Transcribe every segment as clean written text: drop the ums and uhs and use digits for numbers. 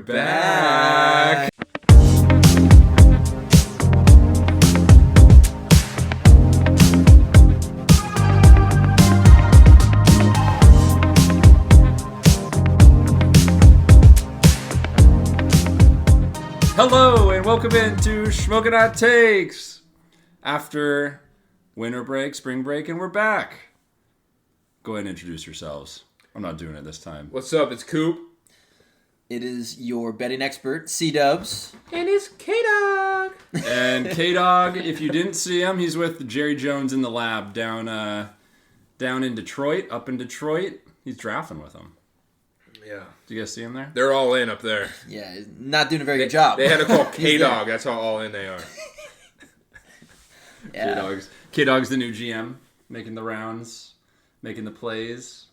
back. Hello and welcome into Shmokin Hot Takes. After winter break, spring break, and we're back. Go ahead and introduce yourselves. I'm not doing it this time. What's up? It's Coop. It is your betting expert, C-Dubs. And it's K-Dog. And K-Dog, if you didn't see him, he's with Jerry Jones in the lab down in Detroit, up in Detroit. He's drafting with him. Yeah. Did you guys see him there? They're all in up there. Yeah, he's not doing a very good job. They had to call K-Dog. That's how all in they are. Yeah. K-Dog's the new GM, making the rounds, making the plays.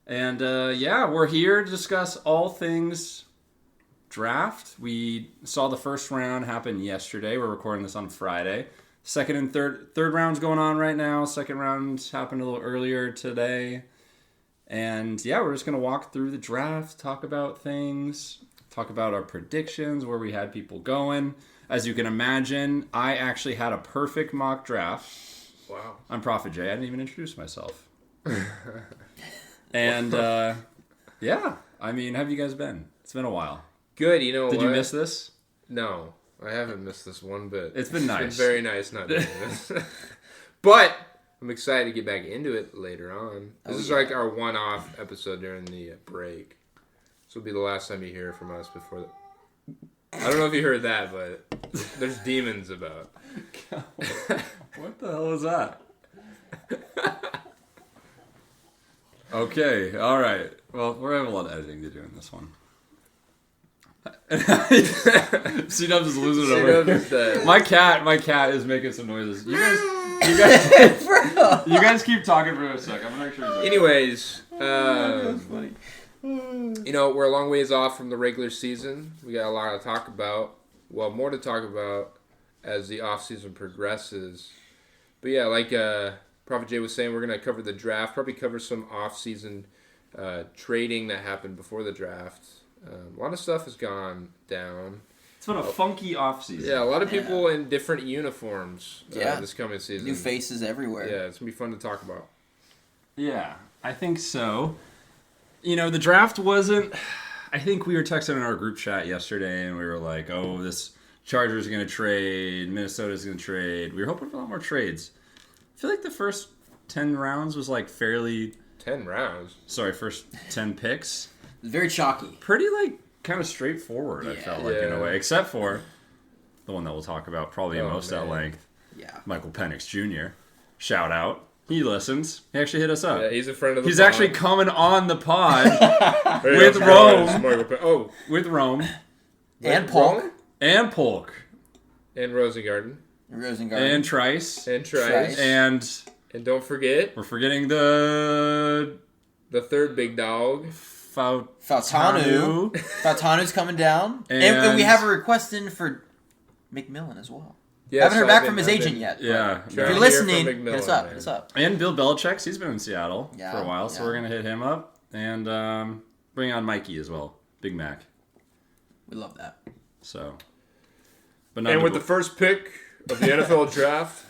And, we're here to discuss all things draft. We saw the first round happen yesterday. We're recording this on Friday. Second and third round's going on right now. Second round happened a little earlier today. And, we're just going to walk through the draft, talk about things, talk about our predictions, where we had people going. As you can imagine, I actually had a perfect mock draft. Wow. I'm Prophet J. I didn't even introduce myself. And, how have you guys been? It's been a while. Good, you know what? Did you miss this? No, I haven't missed this one bit. It's been nice. It's been very nice not doing this. But I'm excited to get back into it later on. This is like our one-off episode during the break. This will be the last time you hear from us before the... I don't know if you heard that, but there's demons about. What the hell is that? Okay, all right. Well, we're having a lot of editing to do in this one. C-Dubs is losing it over here. My cat is making some noises. You guys keep talking for a sec. I'm gonna make sure. Anyways, we're a long ways off from the regular season. We got a lot to talk about. Well, more to talk about as the off season progresses. But yeah, like Prophet Jay was saying, we're gonna cover the draft. Probably cover some off season trading that happened before the draft. A lot of stuff has gone down. It's been a funky offseason. Yeah, a lot of people in different uniforms this coming season. New faces everywhere. Yeah, it's going to be fun to talk about. Yeah, I think so. The draft wasn't... I think we were texting in our group chat yesterday, and we were like, oh, this Chargers is going to trade, Minnesota's going to trade. We were hoping for a lot more trades. I feel like the first 10 rounds was like fairly... 10 rounds? Sorry, first 10 picks. Very chalky. Pretty, kind of straightforward, I felt like, in a way. Except for the one that we'll talk about probably most at length. Yeah. Michael Penix Jr. Shout out. He listens. He actually hit us up. Yeah, he's a friend of the pod. He's actually coming on the pod with Rome. With Rome. And Polk. And Polk. And Rosengarten. And Trice. And don't forget. We're forgetting the third big dog. Fautanu. Fautanu's coming down. And we have a request in for McMillan as well. Yeah, haven't heard back from his agent yet. Yeah. If you're listening, hit us up. And Bill Belichick's, he's been in Seattle for a while, so we're going to hit him up. And bring on Mikey as well. Big Mac. We love that. So. And with the first pick of the NFL draft,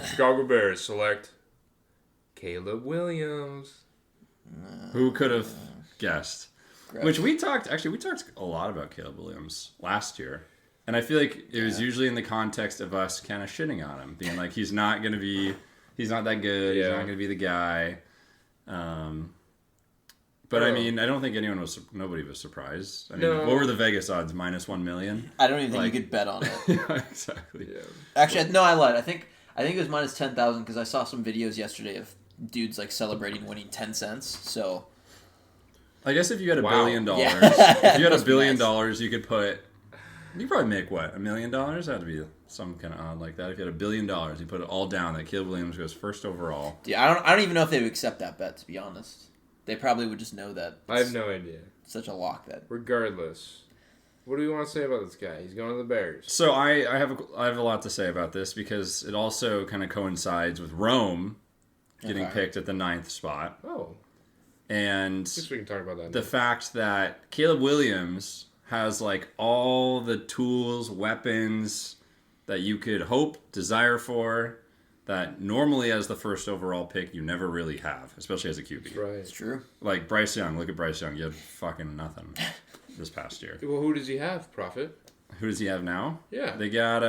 Chicago Bears select Caleb Williams. Who could have guessed? Gross. Which we talked a lot about Caleb Williams last year. And I feel like it was usually in the context of us kind of shitting on him, being like, he's not that good, he's not going to be the guy. But I mean, I don't think nobody was surprised. I mean, what were the Vegas odds? -1 million? I don't even think you could bet on it. Yeah, exactly. Yeah. Actually, no, I lied. I think it was -10,000 because I saw some videos yesterday of dudes celebrating winning 10 cents. So I guess if you had $1 billion, if you had $1 billion, you could probably make $1 million? That had to be some kind of odd like that. If you had $1 billion, you put it all down that Caleb Williams goes first overall. Yeah, I don't even know if they would accept that bet, to be honest. They probably would just know that. I have no idea. Such a lock bet. Regardless, what do we want to say about this guy? He's going to the Bears. So I have a lot to say about this because it also kind of coincides with Rome getting picked at the 9th spot. Oh. And I guess we can talk about that. The fact that Caleb Williams has like all the tools, weapons that you could hope, desire for, that normally as the first overall pick you never really have, especially as a QB. Right. It's true. Like Bryce Young, look at Bryce Young. You had fucking nothing this past year. Well, who does he have, Prophet? Who does he have now? Yeah. They got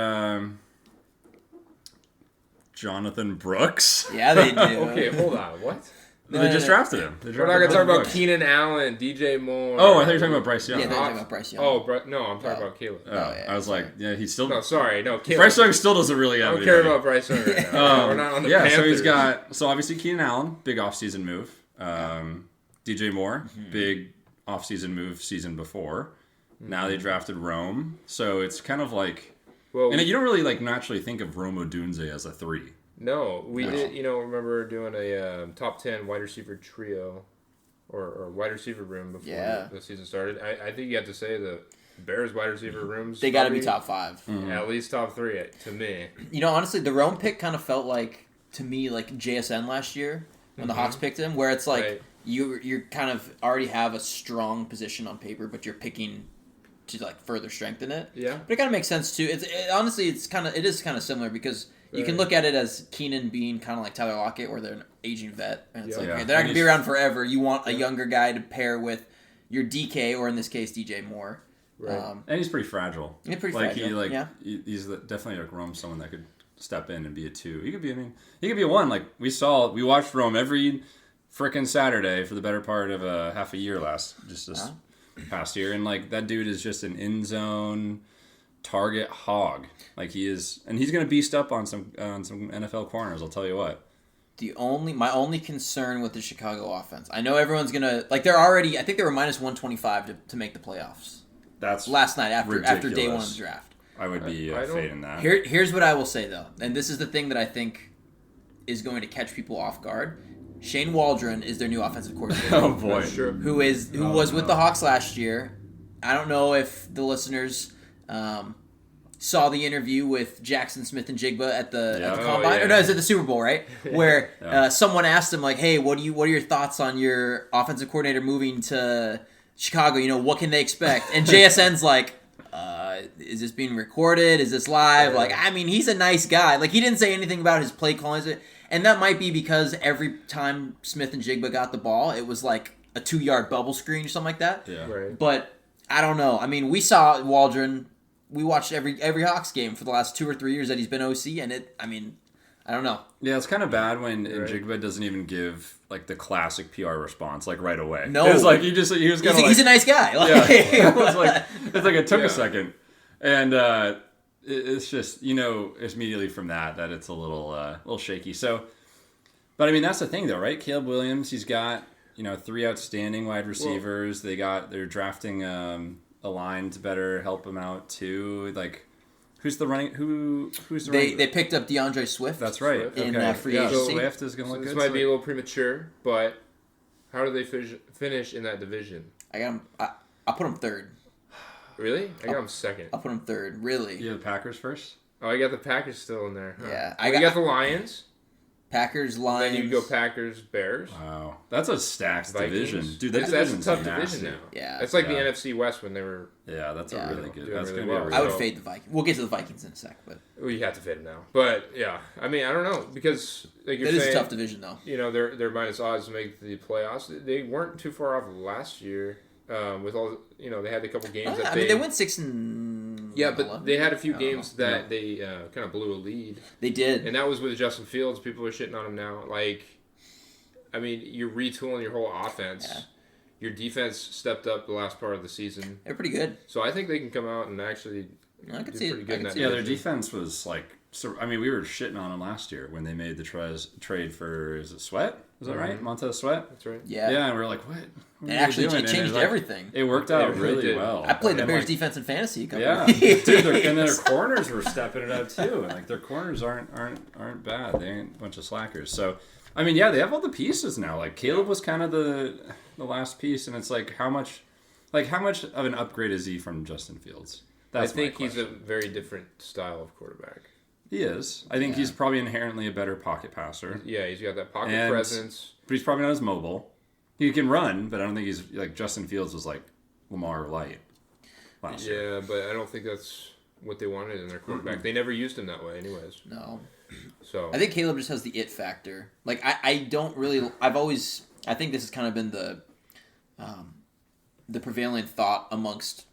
Jonathan Brooks. Yeah, they do. Okay, hold on. What? They just drafted him. We're not going to talk about Keenan Allen, DJ Moore. Oh, I thought you were talking about Bryce Young. Yeah, they're talking about Bryce Young. Oh, no, I'm talking about Caleb. yeah, I was like, yeah, he's still... No, sorry. No, Caleb. Bryce Young still doesn't really have I don't care about Bryce Young right now. We're not on the Panthers. So he's got... So obviously Keenan Allen, big offseason move. DJ Moore, big offseason move season before. Now they drafted Rome. So it's kind of like... Well, and you don't really like naturally think of Rome Odunze as a 3. No, we did. Remember doing a top 10 wide receiver trio, or wide receiver room before the season started. I think you have to say the Bears wide receiver rooms. They got to be top 5. At least top 3 to me. Honestly, the Rome pick kind of felt like to me like JSN last year when the Hawks picked him, where it's like you're kind of already have a strong position on paper, but you're picking to like further strengthen it. Yeah, but it kind of makes sense too. Honestly, it is kind of similar because. You can look at it as Keenan being kind of like Tyler Lockett, where they're an aging vet, and it's okay, they're not going to be around forever. You want a younger guy to pair with your DK, or in this case, DJ Moore. Right. And he's pretty fragile. He's pretty fragile. He's definitely like Rome, someone that could step in and be a 2. He could be. He could be a 1. Like we watched Rome every frickin' Saturday for the better part of half a year this past year, and like that dude is just an end zone target hog. Like he is, and he's going to beast up on some NFL corners. I'll tell you what. My only concern with the Chicago offense, I know everyone's gonna like. They're already. I think they were minus 125 to make the playoffs. That's last night after day 1 of the draft. I would be fading that. Here's what I will say though, and this is the thing that I think is going to catch people off guard. Shane Waldron is their new offensive coordinator. Oh boy, who was with the Hawks last year. I don't know if the listeners. Saw the interview with Jackson Smith and Jigba at the Combine. Or no, it was at the Super Bowl, right? Where someone asked him, like, hey, what are your thoughts on your offensive coordinator moving to Chicago? What can they expect? And JSN's like, is this being recorded? Is this live? Like, I mean, he's a nice guy. Like, he didn't say anything about his play calling. And that might be because every time Smith and Jigba got the ball, it was like a 2-yard bubble screen or something like that. Yeah. Right. But I don't know. I mean, we saw Waldron. We watched every Hawks game for the last 2 or 3 years that he's been OC, and I don't know. Yeah, it's kind of bad when Jigba doesn't even give like the classic PR response like right away. No, it's like he was kind of he's a nice guy. It's like it took a second, and it's just immediately from that it's a little shaky. So, but I mean that's the thing though, right? Caleb Williams, he's got 3 outstanding wide receivers. They're drafting a line to better help him out too. Like, who's the running? They picked up DeAndre Swift. That's right. In free agency. Swift is going to look good. This might be a little premature, but how do they finish in that division? I got him. I put him 3rd. Really? I got him 2nd. I'll put him 3rd. Really? You have the Packers first. Oh, I got the Packers still in there. Huh? Yeah, I got the Lions. Packers, Lions. Then you go Packers, Bears. Wow, that's a stacked Vikings. division, dude. That's a tough division now. Yeah, it's like the NFC West when they were. Yeah, that's a really good. That's really gonna well. be. I would fade the Vikings. We'll get to the Vikings in a sec, but you have to fade them now. But yeah, I mean, I don't know because like you're saying, it is a tough division though. They're minus odds to make the playoffs. They weren't too far off of last year. With all they had a couple games that they went 6-11. Yeah, but they had a few games that they kind of blew a lead. They did, and that was with Justin Fields. People are shitting on him now. Like, I mean, you're retooling your whole offense. Yeah. Your defense stepped up the last part of the season. They're pretty good. So I think they can come out and actually do pretty good in that. Yeah, their defense was like. So I mean, we were shitting on them last year when they made the trade for Sweat? Was that right? Montez Sweat? That's right. Yeah. Yeah, and we were like, what? And actually, it changed everything. It worked out really well. I played the Bears defense in fantasy. Yeah, dude, and their corners were stepping it up too. And like their corners aren't bad. They ain't a bunch of slackers. So, I mean, yeah, they have all the pieces now. Like Caleb was kind of the last piece, and it's like how much of an upgrade is he from Justin Fields? I think he's a very different style of quarterback. He is. I think he's probably inherently a better pocket passer. Yeah, he's got that pocket presence. But he's probably not as mobile. He can run, but I don't think he's like Justin Fields was like Lamar light. last year. Yeah, but I don't think that's what they wanted in their quarterback. They never used him that way, anyways. No. So I think Caleb just has the it factor. Like I don't really. I think this has kind of been the prevailing thought amongst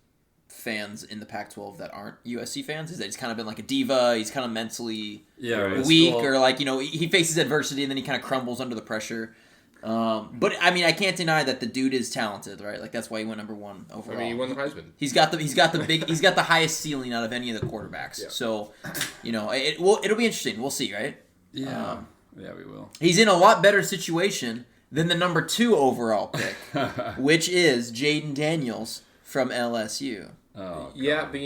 fans in the Pac-12 that aren't USC fans is that he's kind of been like a diva. He's kind of mentally weak, or like he faces adversity and then he kind of crumbles under the pressure. But I mean, I can't deny that the dude is talented, right? Like that's why he went number 1 overall. I mean, he won the Heisman. He's got the highest ceiling out of any of the quarterbacks. Yeah. So, it'll be interesting. We'll see, right? Yeah, yeah, we will. He's in a lot better situation than the number 2 overall pick, which is Jaden Daniels from LSU. Oh, God. Yeah, but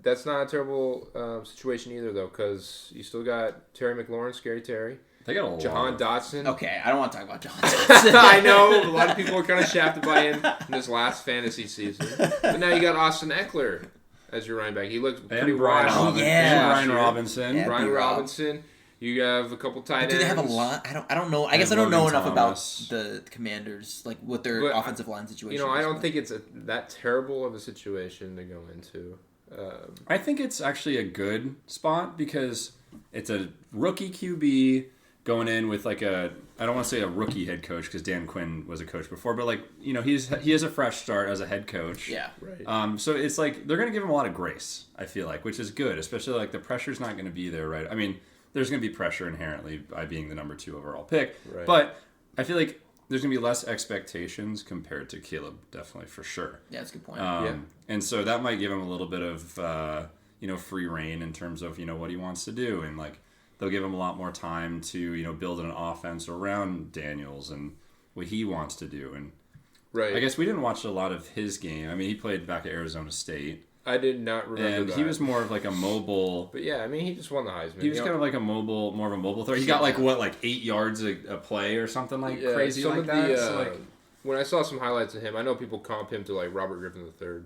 that's not a terrible situation either, though, because you still got Terry McLaurin, Scary Terry. They got a lot. Jahan Dotson. Okay, I don't want to talk about Jahan Dotson. I know. A lot of people were kind of shafted by him in this last fantasy season. But now you got Austin Eckler as your running back. He looked pretty washed. Brian Robinson. Yeah, Brian Robinson. You have a couple tight ends. Do they have a lot? I don't know. I guess I don't know enough about the Commanders, like what their offensive line situation is. I don't think it's that terrible of a situation to go into. I think it's actually a good spot because it's a rookie QB going in with like I don't want to say a rookie head coach because Dan Quinn was a coach before, but like he has a fresh start as a head coach. Yeah, right. So it's like they're going to give him a lot of grace. I feel like, which is good, especially like the pressure's not going to be there, right? I mean, there's going to be pressure inherently by being the number 2 overall pick, right. But I feel like there's going to be less expectations compared to Caleb, definitely for sure. Yeah, that's a good point. And so that might give him a little bit of free reign in terms of what he wants to do, and like. They'll give him a lot more time to, build an offense around Daniels and what he wants to do. And right. I guess we didn't watch a lot of his game. I mean, he played back at Arizona State. I did not remember and that. He was more of like a mobile. But yeah, I mean, he just won the Heisman. He was kind of like more of a mobile threat. He got like 8 yards a play or something crazy like that. When I saw some highlights of him, I know people comp him to like Robert Griffin III.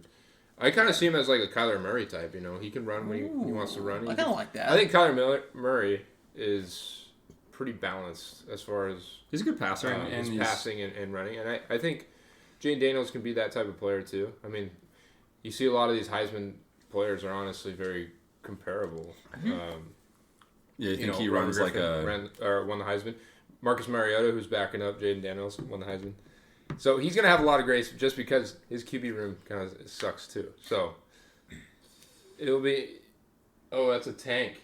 I kind of see him as like a Kyler Murray type, He can run when he wants to run. I kind of like that. I think Kyler Murray is pretty balanced as far as... He's a good passer. and he's passing and running. And I think Jane Daniels can be that type of player too. I mean, you see a lot of these Heisman players are honestly very comparable. You think he runs like won the Heisman. Marcus Mariota, who's backing up Jaden Daniels, won the Heisman. So he's going to have a lot of grace just because his QB room kind of sucks too. So it'll be... Oh, that's a tank.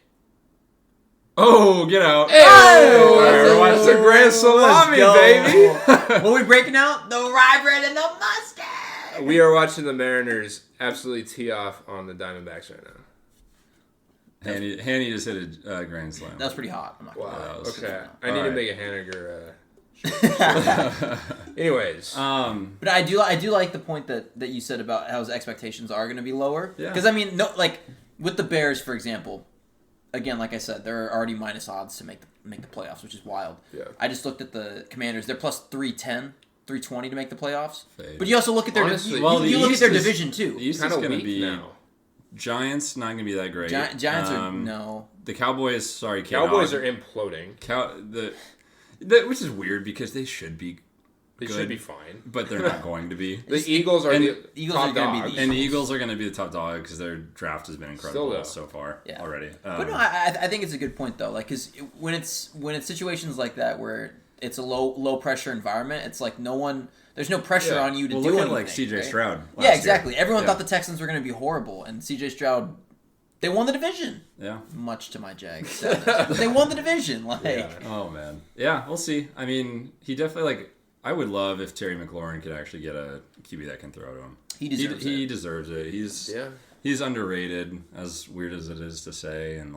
Oh, get out. Hey! That's a grand salami, baby. What are we breaking out? The rye bread and the mustard. We are watching the Mariners absolutely tee off on the Diamondbacks right now. Hanny just hit a grand slam. That was pretty hot. I'm not gonna lie. Okay. I need to make a Haniger... Anyways, but I do like the point that you said about how his expectations are going to be lower. Yeah. Because I mean, with the Bears, for example, again, like I said, they're already minus odds to make the playoffs, which is wild. Yeah. I just looked at the Commanders; they're plus 310, 320 to make the playoffs. Fade. But you also look at their you look at their division too. The East is going to be now. Giants not going to be that great. Giants are no. The Cowboys, sorry, Cowboys are imploding. Which is weird because they should be They should be fine. But they're not going to be. The Eagles are the top dogs. And the Eagles are going to be the top dog because their draft has been incredible so far already. But no, I think it's a good point though. Like, because when it's situations like that where it's a low pressure environment, it's like there's no pressure on you to do anything. Look at like C.J. Stroud. Yeah, exactly. Everyone thought the Texans were going to be horrible, and C.J. Stroud. They won the division. Yeah. Much to my Jags sadness. But they won the division. Oh, man. Yeah, we'll see. I mean, he definitely, I would love if Terry McLaurin could actually get a QB that can throw to him. He deserves it. He's underrated, as weird as it is to say. And,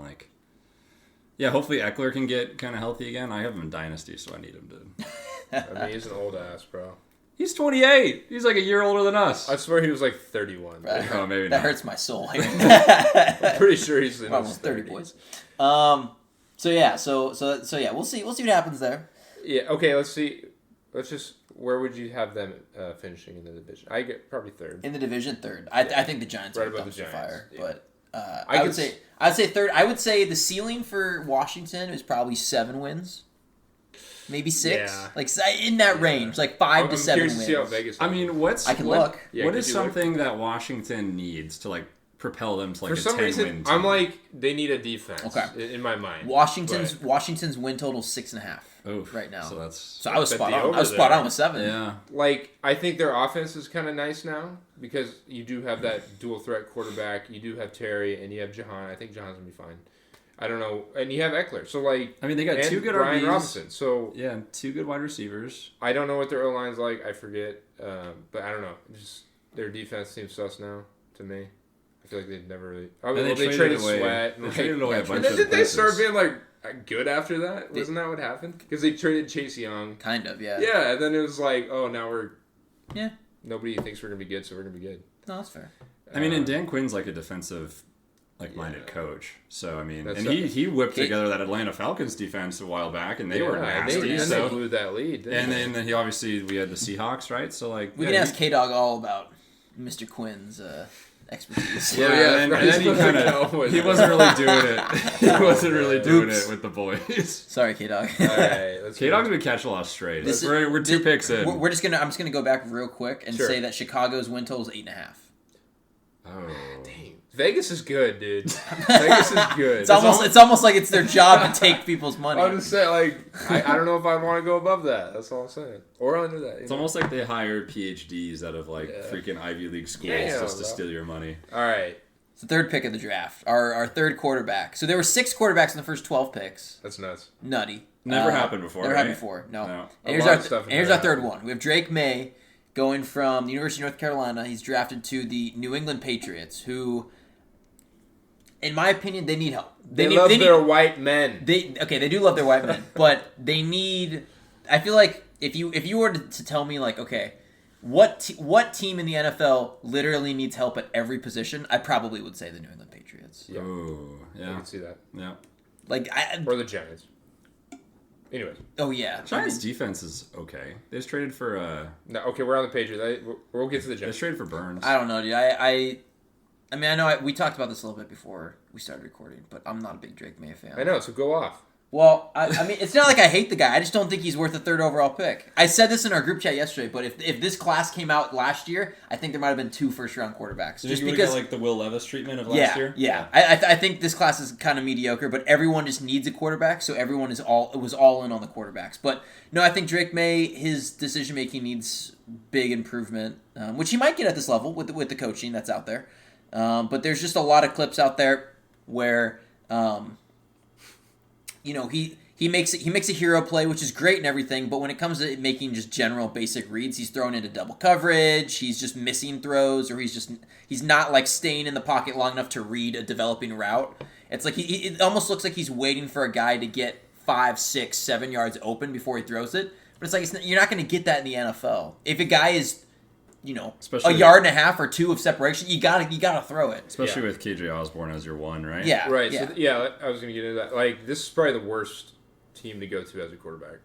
hopefully Eckler can get kind of healthy again. I have him in Dynasty, so I need him to. I mean, he's an old ass, bro. He's 28. He's like a year older than us. I swear he was like 31. Right. Oh, maybe that not. hurts my soul. I'm pretty sure he's in his 30 boys. So we'll see what happens there. Yeah. Okay. Let's see. Where would you have them finishing in the division? I get probably third. In the division, third. I think the Giants are dumpster fire, but I'd say third. I would say the ceiling for Washington is probably 7 wins. maybe 6, Yeah. like in that range, like 5 to 7 curious wins. to see how Vegas. I mean, I can look. Yeah, what could is you look? something that Washington needs to like propel them to like For a some 10 reason, win team? I'm like they need a defense. Okay. In my mind, Washington's win total 6.5 Oof. right now. So that's So I was Bet spot the on. I over was spot there. on with 7. yeah. like I think their offense is kind of nice now because you do have that dual threat quarterback. You do have Terry and you have Jahan. I think Jahan's gonna be fine. I don't know, and you have Eckler. So like, I mean, they got and 2 good Brian RBs. Robinson. So Yeah, and 2 good wide receivers. I don't know what their O line's like. I forget, but I don't know. Just their defense seems sus now to me. I feel like they've never really. I mean, And they traded away. Sweat. They And traded away a bunch and then of did they pieces. start being like good after that? Wasn't that what happened? Because they traded Chase Young. Kind of, yeah. Yeah, and then it was like, oh, now we're. Yeah. Nobody thinks we're gonna be good, so we're gonna be good. No, that's fair. I mean, and Dan Quinn's like a defensive, minded Yeah. coach. So I mean, That's and he whipped together that Atlanta Falcons defense a while back, and they were nasty. And they so blew that lead. and then he obviously we had the Seahawks, right? So like We can ask K-Dog all about Mr. Quinn's expertise. Yeah, yeah, and right. then he kind of he wasn't really doing it. He wasn't really doing Oops. it with the boys. Sorry, K-Dog. All right, let's K-Dog's gonna catch a lot of strays. This is- We're 2 picks in. I'm just gonna go back real quick and Sure. say that Chicago's win total is 8.5. Oh. Dang. Vegas is good, dude. Vegas is good. It's almost like it's their job to take people's money. I'm just saying, like, I don't know if I'd want to go above that. That's all I'm saying. Or under that. It's almost like they hired PhDs out of like Yeah. freaking Ivy League schools Yeah, just to bro. steal your money. All right. It's the third pick of the draft. Our third quarterback. So there were 6 quarterbacks in the first 12 picks. That's nuts. Nutty. Never happened before, Never right? happened before. No. No. And A lot of stuff here's never our third happened. one. We have Drake May going from the University of North Carolina. He's drafted to the New England Patriots, who, in my opinion, they need help. They love their white men. They do love their white men, but they need. I feel like if you were to tell me like, okay, what team in the NFL literally needs help at every position, I probably would say the New England Patriots. Yeah. Ooh, I yeah. can see that. Yeah. Like Or the Giants. Anyways. oh yeah, Giants defense is okay. They just traded for No, okay, we're on the Patriots. We'll get to the they Giants. just traded for Burns. I don't know, dude. I mean, I know we talked about this a little bit before we started recording, but I'm not a big Drake May fan. I know, so go off. Well, I mean, it's not like I hate the guy. I just don't think he's worth a third overall pick. I said this in our group chat yesterday, but if this class came out last year, I think there might have been 2 first-round quarterbacks. So just you because, got like the Will Levis treatment of last year. yeah. I think this class is kind of mediocre, but everyone just needs a quarterback, so everyone was all in on the quarterbacks. But no, I think Drake May, his decision making needs big improvement, which he might get at this level with the coaching that's out there. But there's just a lot of clips out there where, he makes a hero play, which is great and everything, but when it comes to making just general basic reads, he's thrown into double coverage, he's just missing throws, or he's not like staying in the pocket long enough to read a developing route. It's like it almost looks like he's waiting for a guy to get 5, 6, 7 yards open before he throws it. But it's like you're not going to get that in the NFL. If a guy is, Especially a yard and a half or 2 of separation, you gotta throw it. Especially with KJ Osborne as your one, right? Yeah, Right, yeah. so I was going to get into that. Like, this is probably the worst team to go to as a quarterback.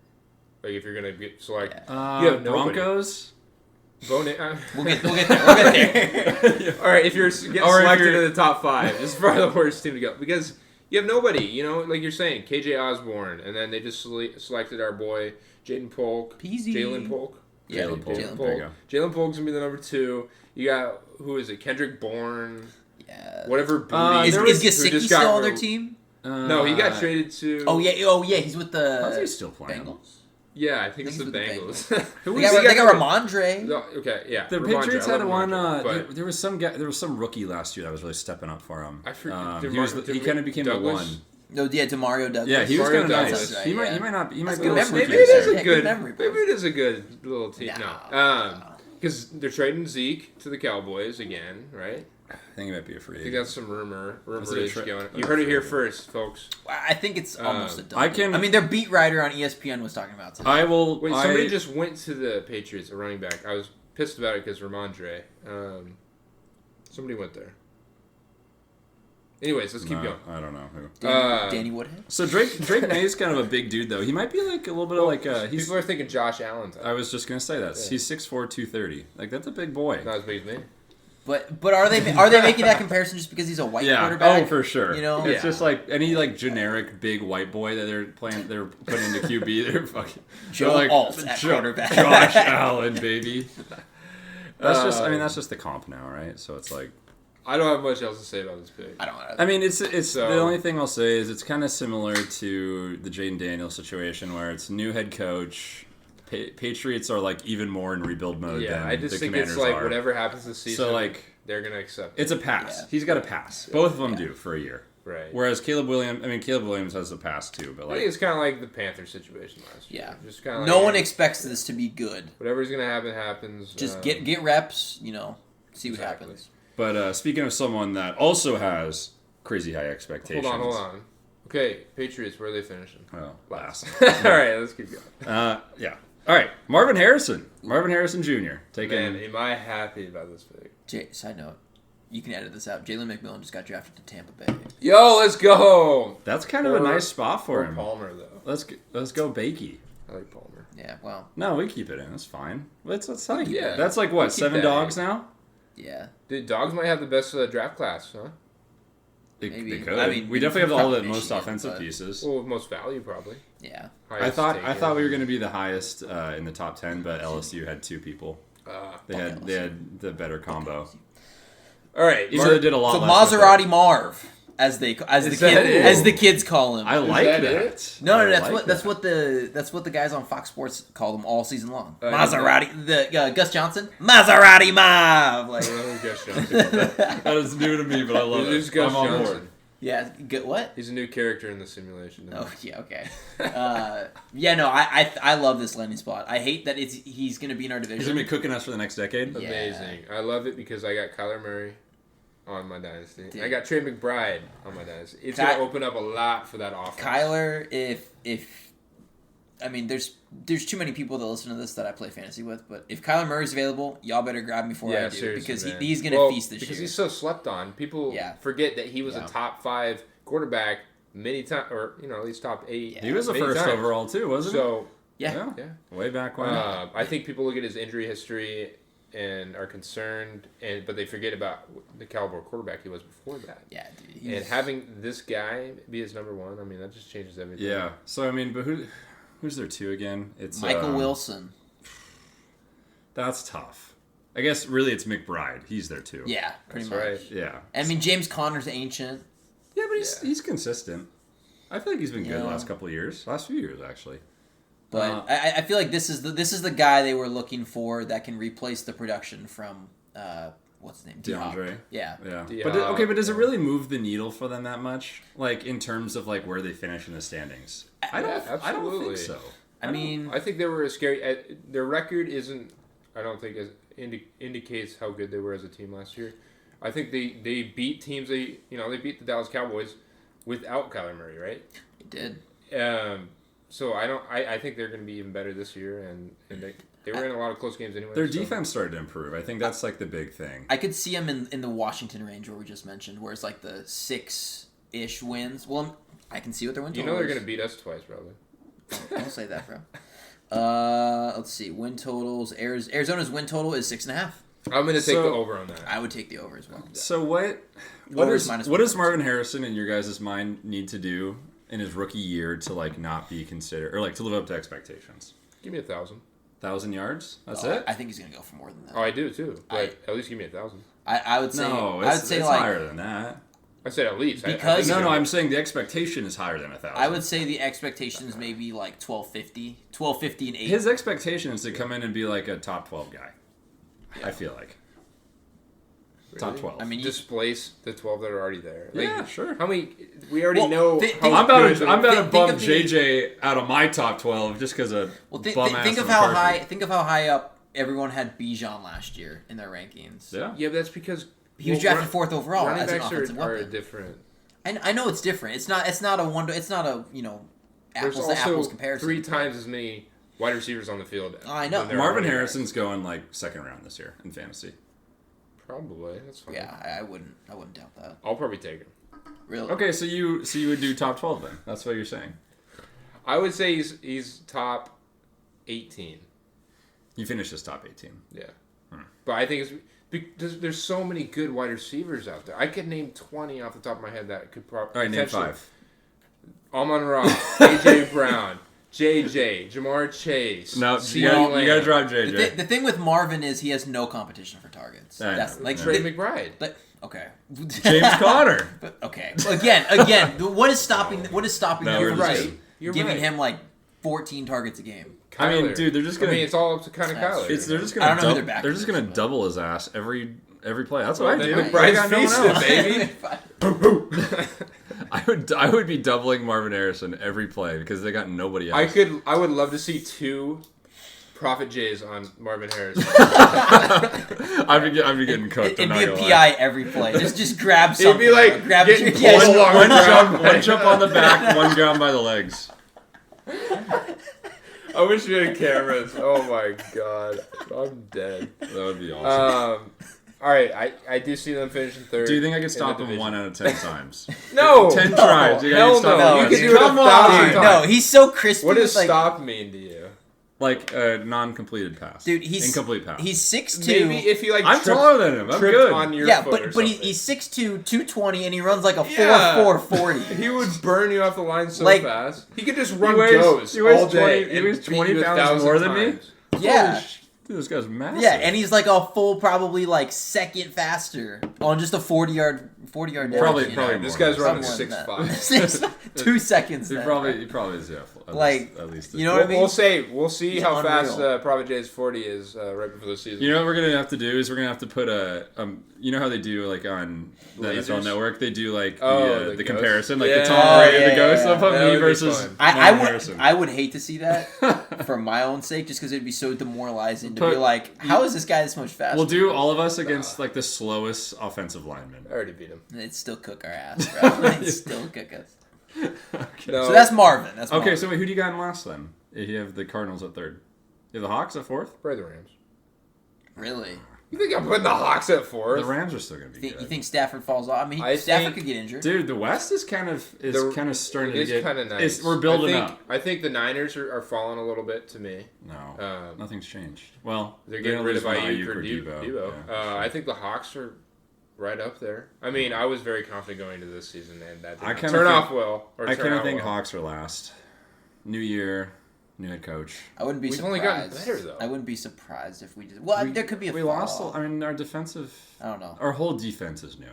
Like, if you're going to get select, you have nobody. Broncos. We'll get there. We'll get there. All right, if you're getting selected in the top 5, this is probably the worst team to go because you have nobody. Like you're saying, KJ Osborne, and then they just selected our boy Jaden Polk, Peasy. Jalen Polk. Yeah, Jalen Polk. Jalen There you go. Jalen Polk's gonna be the number 2. You got who is it? Kendrick Bourne. Yeah. Whatever. Booty. Is who Gesicki just still got on their re- team? No, he got traded to. Oh yeah, he's with How's he the still playing? Bengals. Yeah, I think it's he's the with the Bengals. Who They was got, it? they got Ramondre. No, okay, yeah. The Ramondre, Patriots I had love one. Ramondre, but There was some guy. There was some rookie last year that was really stepping up for him. I forget. He kind of became Douglas? the one. No, yeah, Demario Douglas. Yeah, he was Mario kind of Douglas. nice. Right, He yeah. might not. He might That's be a good little memory. sneaky Maybe it this is year. a good. memory, bro. Maybe it is a good little team. Nah. No, because they're trading Zeke to the Cowboys again, right? I think he might be a free I think agent. that's some rumor Is it a is going. tra- You heard it here first, folks. I think it's almost a done. I can- I mean, their beat writer on ESPN was talking about today. I will. Wait, somebody just went to the Patriots, a running back. I was pissed about it because Ramondre. Somebody went there. Anyways, let's keep No, going. I don't know who. Danny Woodhead. So Drake May is kind of a big dude though. He might be like a little bit of like he's. People are thinking Josh Allen. I was just gonna say that Yeah. he's 6'4", 230. Like that's a big boy. Not as big as me. But are they making that comparison just because he's a white quarterback? Oh, for sure. You know, it's just like any like generic big white boy that they're putting into QB. They're fucking Joe like Alt at quarterback. Josh Allen, baby. That's just the comp now, right? So it's like I don't have much else to say about this pick. I don't know. I mean, it's the only thing I'll say is it's kind of similar to the Jaden Daniels situation where it's new head coach. Patriots are like even more in rebuild mode. Yeah, than I just the think Commanders it's like are. whatever happens this season, So like they're gonna accept. It's a pass. Yeah. He's got a pass. Both of them do for a year. Right. Whereas Caleb Williams has a pass too, but I like think it's kind of like the Panthers situation last year. Yeah. Just kind of No one expects this to be good. Whatever's gonna happen happens. Just get reps. You know, see what Exactly. happens. But speaking of someone that also has crazy high expectations. Hold on. Okay, Patriots, where are they finishing? Oh, last. All right, let's keep going. Yeah. All right, Marvin Harrison Jr. taking. Man, am I happy about this pick? Side note, you can edit this out. Jalen McMillan just got drafted to Tampa Bay. Yo, let's go. That's kind of a nice spot for him. Palmer though. Let's go Bakey. I like Palmer. Yeah, well, No, we keep it in. That's fine. Let's keep Yeah. it. That's like what, We keep 7 that dogs in. now? yeah. Dude, Dogs might have the best draft class, huh? They Maybe. could. I mean, we definitely have all the probably most Michigan, offensive but- pieces. Well, most value probably. Yeah. I thought we were going to be the highest in the top 10, but LSU had 2 people. They had the better combo. All right, Even though they did a lot So less with Maserati it. Marv, as the kids call him. I like that that. it? No, I that's like what the guys on Fox Sports call them all season long. I know Maserati, the Gus Johnson, Maserati Marv. Like, Gus that is new to me, but I love Who's it. Gus I'm on Johnson? board. yeah, what? He's a new character in the simulation. Oh yeah, okay. Yeah, no, I love this landing spot. I hate that he's going to be in our He's division. going to be cooking us for the next decade. Yeah. Amazing. I love it because I got Kyler Murray on my dynasty. Dude. I got Trey McBride on my dynasty. It's Ky- going to open up a lot for that offense. Kyler, if I mean, there's too many people that listen to this that I play fantasy with, but if Kyler Murray's available, y'all better grab me before I do, seriously, because man. he's going to feast this because year. he's so slept on. People forget that he was a top 5 quarterback many times, or at least top 8. Yeah. He was the many first times. overall too, wasn't he? So Yeah. yeah. Way back when. I think people look at his injury history and are concerned, but they forget about the caliber of quarterback he was before that. Yeah, dude. And having this guy be his number 1, I mean, that just changes everything. Yeah. So I mean, but who's their 2 again? It's Michael Wilson. That's tough. I guess really it's McBride. He's there too. Yeah, pretty That's much. right. Yeah. I mean, James Conner's ancient. Yeah, but he's consistent. I feel like he's been good the Yeah. last couple of years. Last few years actually. But I feel like this is the guy they were looking for that can replace the production from what's his name? DeAndre. Yeah. Yeah. D-Hop, But does it really move the needle for them that much? Like in terms of like where they finish in the standings? I don't absolutely. think so. I mean, I think they were a scary. Their record isn't. I don't think indicates how good they were as a team last year. I think they beat teams. They beat the Dallas Cowboys without Kyler Murray, right? it did. So I think they're going to be even better this year, and they were in a lot of close games anyway. Their so. defense started to improve. I think that's like the big thing. I could see him in the Washington range where we just mentioned, where it's like the 6-ish wins. Well, I can see what their win total You know they're is. going to beat us twice, probably. Don't say that, bro. Let's see. Win totals. Arizona's win total is 6.5. I'm going to take the over on that. I would take the over as well. So what Over's minus does 1.5. Marvin Harrison in your guys' mind need to do in his rookie year to like not be considered or like to live up to expectations? Give me 1,000. 1,000 yards? That's Oh, it? I think he's gonna go for more than that. Oh, I do too. But at least give me 1,000. I would say. No, I would say it's like. higher than that. I said at least. Because- No, I'm saying the expectation is higher than 1,000. I would say the expectations maybe like 1250 and 8. His expectation is to come in and be like a top 12 guy. I feel like. Top 12. I mean, displace the 12 that are already there. Yeah, sure. How many? We already Well, know. think- how I'm about good to think bump of the- JJ out of my top 12 just because of think bum-ass of how McCarthy. high up everyone had Bijan last year in their rankings. Yeah. Yeah, but that's because He was drafted 4th overall running as an backs offensive are weapon. different. I know it's different. It's not a There's apples to apples also comparison. 3 times as many wide receivers on the field. I know. than there are Marvin running Harrison's going like second round this year in fantasy. backs. Probably. That's fine. Yeah, I wouldn't doubt that. I'll probably take him. Really. Okay, so you would do top 12 then. That's what you're saying. I would say he's top 18. He finishes top 18. Yeah. But I think There's so many good wide receivers out there. I could name 20 off the top of my head that could probably. All right, name 5. Amon-Ra, A.J. Brown, J.J., Jamar Chase. No, you gotta drop J.J. The thing with Marvin is he has no competition for targets. That's like Trey McBride. Okay. James Conner. Okay. Again, what is stopping him from right. giving him like 14 targets a game? Kyler. I mean, dude, they're just gonna. it's all up to kind of Kyler. They're just gonna. I don't know who their back they're just gonna double his ass every play. That's what I do. McBride's feasted, baby. I would be doubling Marvin Harrison every play because they got nobody else. I would love to see 2 Prophet J's on Marvin Harrison. I'd be getting cooked. It'd be a PI every play. Just grab something. It'd be like grab getting one jump on the back, one ground by the legs. I wish we had cameras. Oh my god, I'm dead. That would be awesome. All right, I do see them finishing 3rd. Do you think I could stop him 1 out of 10 times? No, 10 tries. You hell stop no. him You once. can do it 1,000 times. No, he's so crispy. What does like, stop mean to you? Like a non-completed pass. Dude, he's incomplete pass. He's 6'2". Maybe if you like. I'm taller than him. I'm good. On your Yeah, foot but he's 6'2", 220, and he runs like a 4.4 40. He would burn you off the line so Like, fast. He could just run he weighs all day. 20, he weighs 20 pounds more than me. Yeah. Dude, this guy's massive. Yeah, and he's like a full, probably like second faster on just a 40-yard Probably dash, more. This guy's running Probably more 6'5". 2 seconds. He then. probably is, yeah. At least you know what I mean? We'll see He's how fast unreal. Prophet J's 40 is right before the season. You know what we're gonna have to do is we're gonna have to put a you know how they do like on the NFL Network they do like the comparison like the Tom Brady the ghost. They'll put me versus I would hate to see that for my own sake just because it'd be so demoralizing to be like, how is this guy this much faster? We'll do all of us against like the slowest offensive lineman. I already beat him. They'd still cook our ass, bro. They'd still cook us. Okay. So that's Marvin. Okay, so wait, who do you got in last then? You have the Cardinals at 3rd. You have the Hawks at 4th? Probably the Rams. Really? You think I'm putting the Hawks at 4th? The Rams are still going to be good. You think Stafford falls off? I mean, Stafford could get injured. Dude, the West is kind of starting to get kind of nice. We're building up. I think the Niners are falling a little bit to me. No, nothing's changed. Well, they're getting rid of Ayuk or Debo. Yeah, I think the Hawks are right up there. I mean, I was very confident going into this season, and that did not turn off well. I kind of think Hawks are last. New year, new head coach. I wouldn't be We've surprised. only gotten better, though. I wouldn't be surprised if we did. Well, there could be a We lost. I mean, our defensive. I don't know. Our whole defense is new.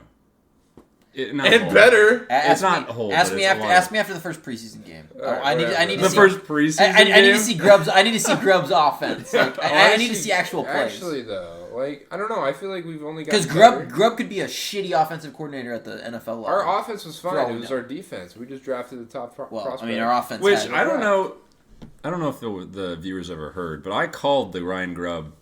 Better. It's not whole. Ask me after the first preseason game. I need to the see first preseason. I need to see Grubb's. I need to see Grubb's offense. Like, I need to see actual plays. Actually, though, like I don't know. I feel like we've only got because Grubb could be a shitty offensive coordinator at the NFL level. Our offense was fine. It was our defense. We just drafted the top prospect. I mean, our offense. Which I don't know. I don't know if the viewers ever heard, but I called the Ryan Grubb.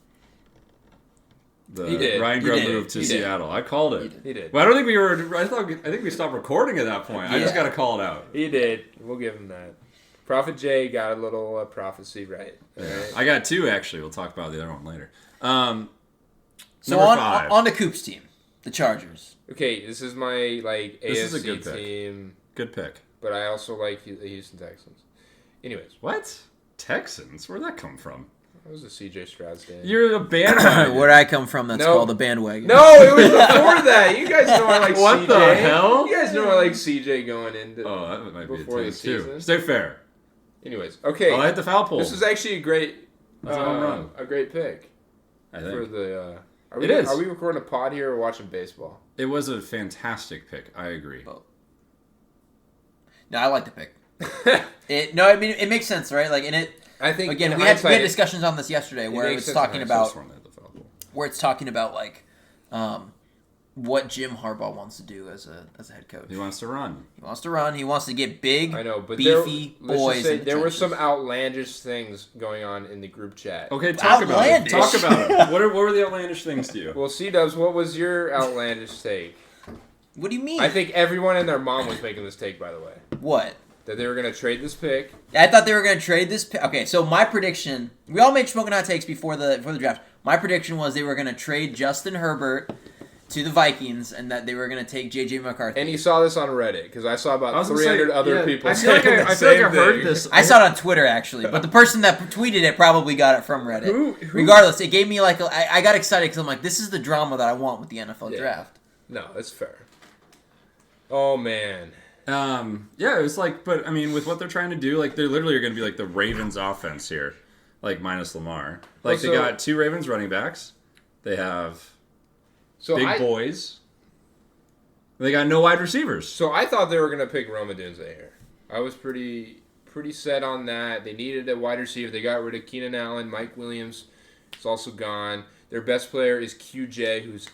Ryan Grubb moved to Seattle. I called it. He did. Well, I don't think we were. I think we stopped recording at that point. I just got to call it out. He did. We'll give him that. Prophet J got a little prophecy right. Yeah. I got 2 actually. We'll talk about the other one later. So number 5. on to Coop's team, the Chargers. Okay, this is my This AFC is a good team. Good pick. But I also like the Houston Texans. Anyways. What? Texans? Where'd that come from? That was a CJ Stroud stand. You're a bandwagon. Where'd I come from? That's called a bandwagon. No, it was before that. You guys know I like what CJ. What the hell? You guys know I like CJ going into that might be before a the season. too. Stay fair. Anyways, okay. I hit the foul pole. This is actually a great pick. I think. For the, Are we recording a pod here or watching baseball? It was a fantastic pick. I agree. No, I like the pick. I mean, it makes sense, right? Like, I think again, we had discussions on this yesterday where it's talking about like what Jim Harbaugh wants to do as a head coach. He wants to run. He wants to get big, I know, but beefy boys. There were some outlandish things going on in the group chat. Okay, talk about it. Talk about it. What were the outlandish things to you? Well, C-Dubs, what was your outlandish take? What do you mean? I think everyone and their mom was making this take, by the way. What? That they were going to trade this pick. I thought they were going to trade this pick. Okay, so my prediction, we all made Shmokin Hot Takes before the draft. My prediction was they were going to trade Justin Herbert to the Vikings and that they were going to take J.J. McCarthy. And he saw this on Reddit because I saw about 300 other people I feel like saying the I same heard thing. this. I saw it on Twitter, actually, but the person that tweeted it probably got it from Reddit. Who? Regardless, it gave me like... I got excited because I'm like, this is the drama that I want with the NFL draft. No, that's fair. Oh, man. Yeah, it was like, but I mean, with what they're trying to do, like, they literally are going to be like the Ravens offense here, like, minus Lamar. Like, they got 2 Ravens running backs. They have big boys. They got no wide receivers. So I thought they were going to pick Rome Odunze here. I was pretty set on that. They needed a wide receiver. They got rid of Keenan Allen. Mike Williams is also gone. Their best player is QJ, who's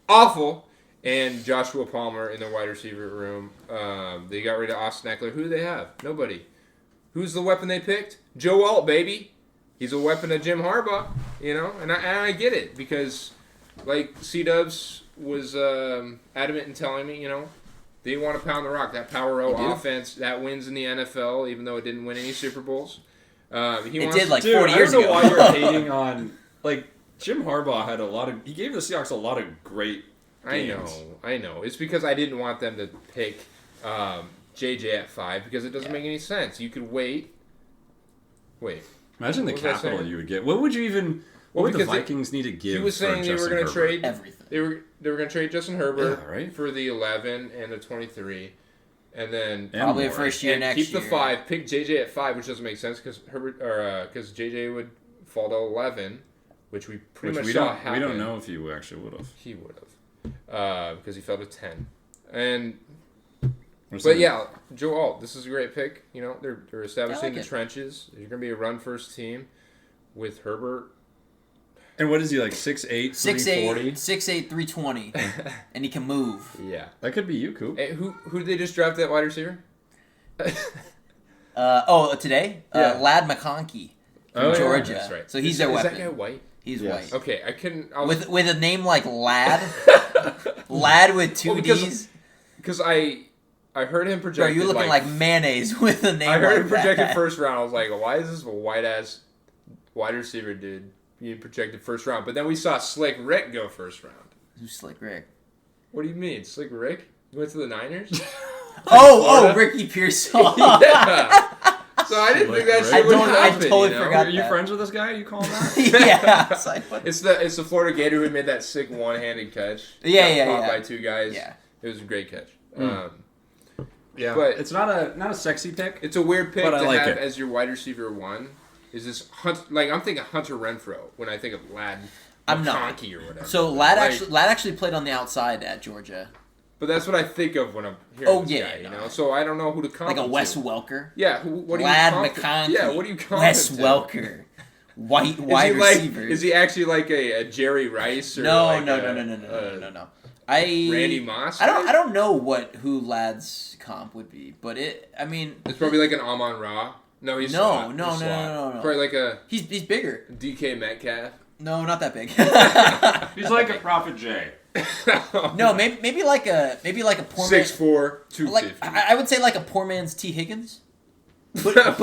awful, and Joshua Palmer in the wide receiver room. They got rid of Austin Eckler. Who do they have? Nobody. Who's the weapon they picked? Joe Alt, baby. He's a weapon of Jim Harbaugh, you know? And I get it because, like, C-Dubs was adamant in telling me, you know, they want to pound the rock. That Power O offense, that wins in the NFL, even though it didn't win any Super Bowls. It did, like, 40 I years don't know ago. why you're hating on, like, Jim Harbaugh had he gave the Seahawks a lot of great games. I know. It's because I didn't want them to pick JJ at 5 because it doesn't make any sense. You could wait. Imagine the What was I capital saying? you would get. What would you even? What would the because Vikings need to give? He was saying for they were going to trade everything. They were going to trade Justin Herbert Yeah, right? for the 11 and the 23, and then Probably a more. first year and next keep year. the 5, pick JJ at 5, which doesn't make sense because JJ would fall to 11, which we pretty much saw happen. We don't know if he actually would have. He would have because he fell to 10, and. But yeah, Joe Alt, this is a great pick. You know, they're establishing the trenches. You're going to be a run-first team with Herbert. And what is he, like 6'8", 340? 6'8", 320, and he can move. Yeah. That could be you, Coop. Hey, who did they just draft that wide receiver? Today? Yeah. Lad McConkey from Oh, yeah, Georgia. That's right. So he's their weapon. Is that guy white? He's Yes. white. Okay, I couldn't... With a name like Lad, Lad with 2 D's. Because I heard him Bro, projected you're looking like mayonnaise with a name I heard like him projected that. first round. I was like, why is this a white-ass wide receiver dude being projected first round? But then we saw Slick Rick go first round. Who's Slick Rick? What do you mean? Slick Rick? You went to the Niners? Oh, Ricky Pearsall. Yeah. So I didn't think that Slick shit would Rick. I happen. totally you know? forgot. Are you that. friends with this guy? You call him that? Yeah. It's like, what? It's the Florida Gator who made that sick one-handed catch. Yeah, Got caught yeah. by 2 guys. Yeah. It was a great catch. Yeah, But- it's not a sexy pick. It's a weird pick But I to like have it. as your wide receiver 1. Is this I'm thinking Hunter Renfrow when I think of Lad I'm not. McConkey or whatever. So Lad actually played on the outside at Georgia. But that's what I think of when I'm hearing this guy, you know? So I don't know who to comp Like a him Wes to. Welker. Yeah, what do Lad you comp McConkey. Yeah, what do you comp Wes him to? Welker. Wide Is he receiver. is he actually like a Jerry Rice or No. Randy Moss? I don't know who Lad's comp would be, but It's probably like an Amon Ra. No, he's No. Probably like a He's bigger. DK Metcalf. No, not that big. He's like a Prophet J. No, maybe like a poor 6'4", man. 250. Like I would say like a poor man's T Higgins. But I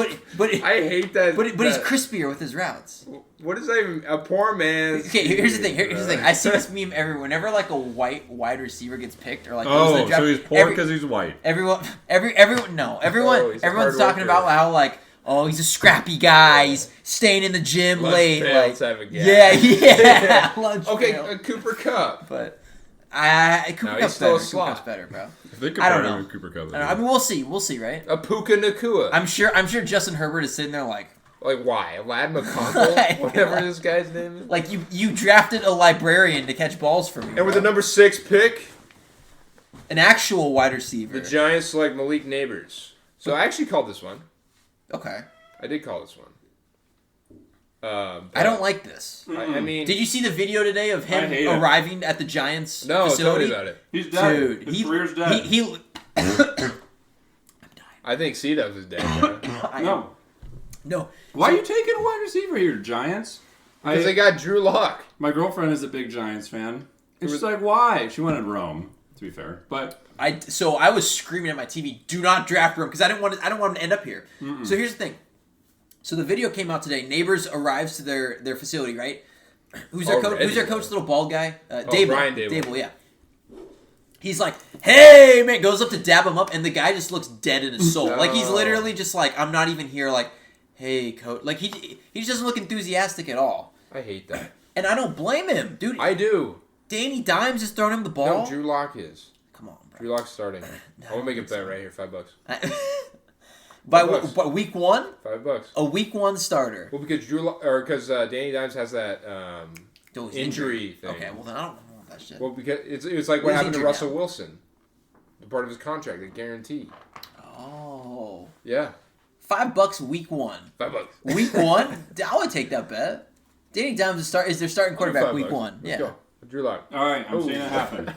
hate that. But he's crispier with his routes. What is that even? A poor man's... Okay, here's the thing. Here's the thing. I see this meme everywhere. Whenever like a white wide receiver gets picked, or like goes to the draft, so he's poor because he's white. everyone's he's a hard talking worker. about how like, oh, he's a scrappy guy. He's staying in the gym Lunch late. pails Like, have a gap. yeah. Lunch Okay, pail. Cooper Kupp. But Cooper No, he's Cup's still a better. Cooper slot. Cup's better, bro. If they I don't compare know. him with Cooper Kupp, I mean, we'll see, right? A Puka Nakua. I'm sure Justin Herbert is sitting there like Why? Lad McConkey? Whatever this guy's name is. like you drafted a librarian to catch balls for me. And with the bro. number 6 pick, An actual wide receiver. the Giants select Malik Neighbors. So I actually called this one. Okay. I did call this one. I don't like this. I mean... Did you see the video today of him I hate it. arriving at the Giants No, facility? tell me about it. He's dead. Dude, His career's dead. he I think C-Dubs is dead. Bro. No. Why are you taking a wide receiver here, Giants? Because they got Drew Lock. My girlfriend is a big Giants fan. And she's like, why? She wanted Rome, to be fair. But I was screaming at my TV, "Do not draft him," because I don't want him to end up here. So here's the thing. So the video came out today. Neighbors arrives to their facility, right? Who's their coach? Already? Who's their coach? Little bald guy, Brian Dable. Yeah. He's like, hey, man, goes up to dab him up, and the guy just looks dead in his soul. Like, he's literally just like, I'm not even here, like, hey, coach. Like, he just doesn't look enthusiastic at all. I hate that. And I don't blame him, dude. I do. Danny Dimes is throwing him the ball. No, Drew Lock is. Come on, bro. Drew Lock's starting. I'll make a bet right here, $5. By week 1? $5. A week 1 starter. Well, because because Danny Dimes has that injury thing. Okay, well then I don't know that shit. Well, because it's like what happened to Russell Wilson, the part of his contract, the guarantee. Oh. Yeah. $5 week 1. $5. Week 1? I would take that bet. Danny Dimes is their starting quarterback week 1. Let's go. Drew Lock. All right, I'm seeing it happen.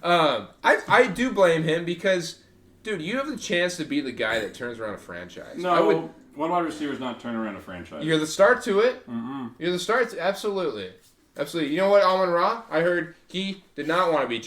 I do blame him because, dude, you have the chance to be the guy that turns around a franchise. No, one wide receiver's not turning around a franchise. You're the start to it. Mm-mm. You're the start to, absolutely. Absolutely. You know what, Amon-Ra? I heard he did not want to be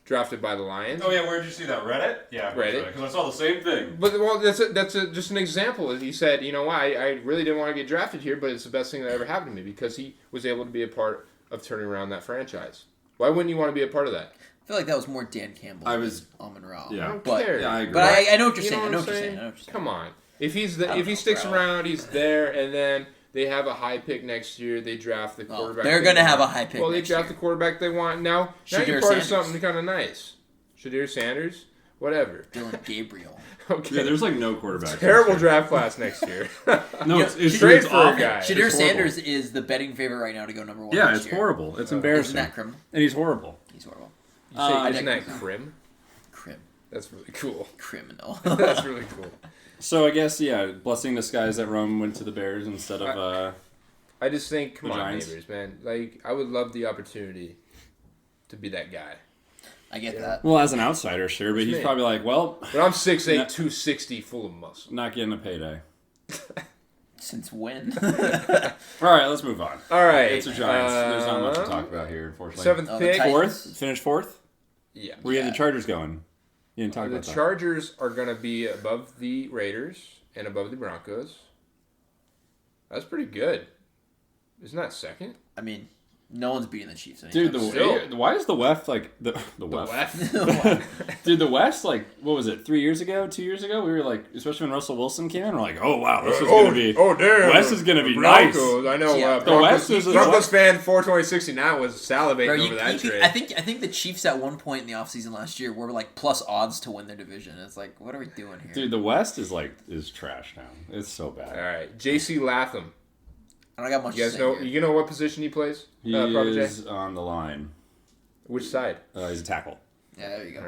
drafted by the Lions. Oh, yeah, where'd you see that? Reddit? Yeah, Reddit. Because I saw the same thing. But, well, that's just an example. He said, you know what, I really didn't want to get drafted here, but it's the best thing that ever happened to me because he was able to be a part of turning around that franchise. Why wouldn't you want to be a part of that? I feel like that was more Dan Campbell than Amon-Ra. Yeah, I don't but, care. Yeah, I agree. But I know what you're You saying. know I know what what I'm you're saying. saying? Come on. If he sticks around, he's there, and then they have a high pick next year. They draft the quarterback. They're going to have a high pick. Well, they draft the quarterback they want. Now you're part of something kind of nice. Shadir Sanders, whatever. Dylan Gabriel. Okay. Yeah, there's like no quarterback. Terrible draft class next year. No, it's straight it's for awful. a guy. Shadir Sanders is the betting favorite right now to go number 1. Yeah, this it's year. horrible. It's embarrassing. Isn't that criminal? And he's horrible. He's horrible. Isn't that Crim? Crim. That's really cool. Criminal. That's really cool. So I guess, yeah, blessing in disguise that Rome went to the Bears instead of... I just think, come the on, Giants. neighbors, man. Like, I would love the opportunity to be that guy. I get that. Well, as an outsider, sure, but he's probably like, well... But I'm 6'8", 260, full of muscle. Not getting a payday. Since when? All right, let's move on. All right. It's the Giants. There's not much to talk about here, unfortunately. 7th pick. Fourth? Finish 4th? Yeah. Where you have the Chargers going? You didn't talk about that. The Chargers are going to be above the Raiders and above the Broncos. That's pretty good. Isn't that second? I mean, no one's beating the Chiefs anytime Dude, why is the West like the West? Dude, the West, like, what was it? 3 years ago, 2 years ago, we were like, especially when Russell Wilson came in, we're like, oh wow, this is gonna be. Oh damn, West is gonna be Broncos. nice. I know. Yeah, the West is Broncos fan 42069 was salivating Bro, over that trade. I think the Chiefs at one point in the offseason last year were like plus odds to win their division. It's like, what are we doing here? Dude, the West is trash now. It's so bad. All right, J.C. Latham. I don't got much. You guys to say know? here. You know what position he plays? He is on the line. Which side? He's a tackle. Yeah, there you go.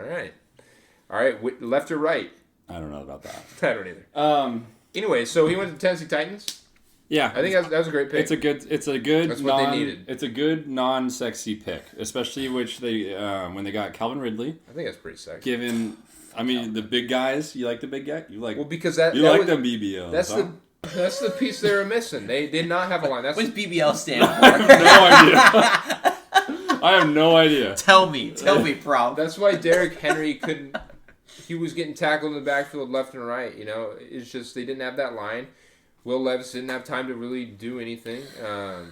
All right. Left or right? I don't know about that. I don't either. Anyway, so he went to Tennessee Titans. Yeah, I think that was a great pick. It's a good. That's what they needed. It's a good non-sexy pick, especially when they got Calvin Ridley. I think that's pretty sexy. Given, I mean, the big guys. You like the big guy? You like? Well, because them BBLs. That's the piece they were missing. They did not have a line. What's BBL stand for? I have no idea. Tell me, bro. That's why Derrick Henry couldn't. He was getting tackled in the backfield left and right. You know, it's just they didn't have that line. Will Levis didn't have time to really do anything.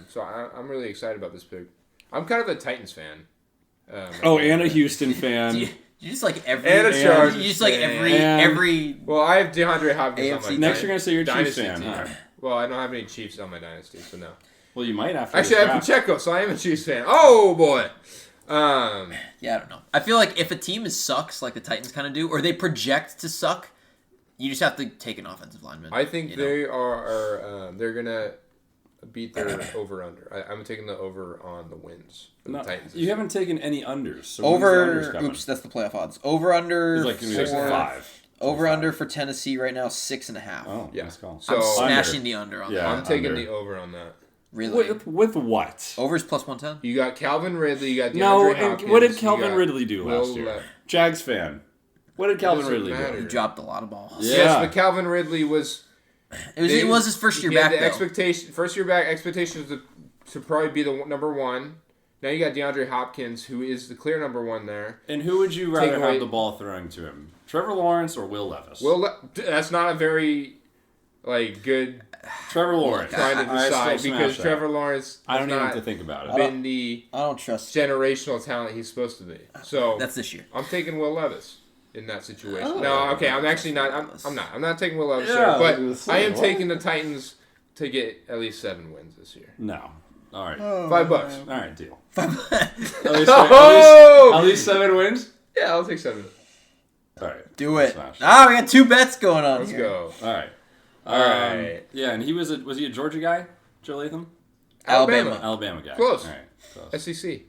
So I'm really excited about this pick. I'm kind of a Titans fan. And a Houston fan. You just like every and a Chargers. You just like every. Well, I have DeAndre Hopkins on my Next, you're gonna say you're a Chiefs fan. Team. Huh? Well, I don't have any Chiefs on my dynasty, so no. Well, you might have to. Actually, I have Pacheco, so I am a Chiefs fan. Oh boy. Yeah, I don't know. I feel like if a team sucks, like the Titans kind of do, or they project to suck, you just have to take an offensive lineman. I think they are. They're gonna beat their over/under. I'm taking the over on the wins for the Titans. You haven't taken any unders. So over. Oops, that's the playoff odds. Over under. It's like 6-5. Over under for Tennessee right now 6.5. Oh, yeah. Nice call. So I'm smashing the under on that. I'm taking the over on that. Really? With what? Over's plus 110. You got Calvin Ridley. You got DeAndre Hopkins. What did Calvin Ridley do last year? Jags fan. What did Calvin Ridley do? He dropped a lot of balls. Yeah. Yes, but Calvin Ridley was. It was his first year back. First year back expectations to probably be the number one. Now you got DeAndre Hopkins, who is the clear number one there. And who would you rather have the ball throwing to him? Trevor Lawrence or Will Levis? That's not a very like good Trevor Lawrence. trying to decide because Trevor Lawrence I don't even have to think about it. Been the I don't trust generational talent he's supposed to be. So that's this year. I'm taking Will Levis in that situation. Oh. No, okay, I'm actually not. I'm not taking Will Levis Yeah, here, but I am taking the Titans to get at least 7 wins this year. No. All right. $5. All right, deal. Oh! At least 7 wins? Yeah, I'll take 7. All right. Do it. Smash. We got 2 bets going on Let's here. go. All right. All right. Yeah, and was he a Georgia guy, Joe Latham? Alabama. Alabama guy. Close. All right. Close. SEC.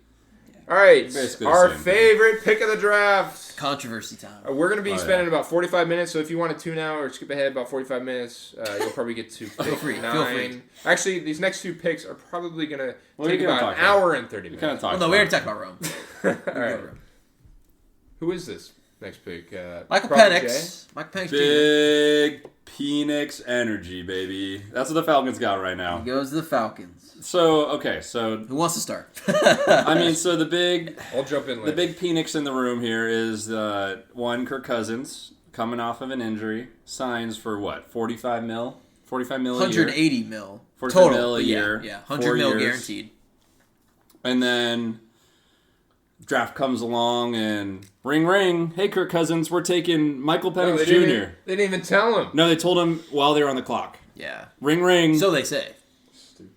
All right, Basically our the same favorite pick of the draft. Controversy time. We're going to be spending yeah. about 45 minutes, so if you want to tune out or skip ahead about 45 minutes, you'll probably get to pick free. 9. Feel free. Actually, these next 2 picks are probably going to What are take you gonna about an talk about? hour and 30 minutes. Kind of talk. Well, no, we already talked about Rome. All right. Who is this next pick? Michael Prophet Penix. Michael Penix. Big Penix energy, baby. That's what the Falcons got right now. He goes to the Falcons. So okay, so Who wants to start? I mean, so the big I'll jump in later. the big Penix in the room here is one Kirk Cousins coming off of an injury, signs for what 45 mil a year, 180 mil 45 total mil a year, Yeah, 100 4 mil years. guaranteed. And then draft comes along and ring ring, hey Kirk Cousins, we're taking Michael No, Penix they Jr. didn't even tell him. No, they told him while they were on the clock. Yeah. Ring ring. So they say.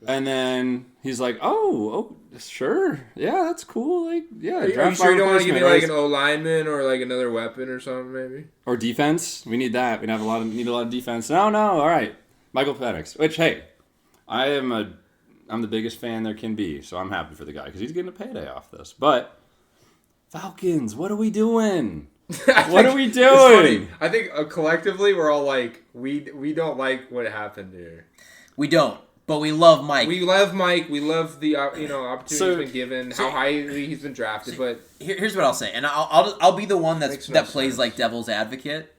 And then he's like, "Oh, sure, yeah, that's cool. Like, yeah, Are you draft my sure you don't want to give me replacement, like right? an O lineman or like another weapon or something, maybe? Or defense. We need that. We need a lot of defense. No, all right, Michael Penix. Which, hey, I'm the biggest fan there can be, so I'm happy for the guy because he's getting a payday off this. But Falcons, what are we doing? What are we It's doing? funny. I think collectively we're all like, we don't like what happened here. We don't, but we love Mike. We love Mike. We love the opportunity So- he's been given, how highly he's been drafted. But Here's what I'll say, and I'll be the one Makes no that plays sense. like devil's advocate.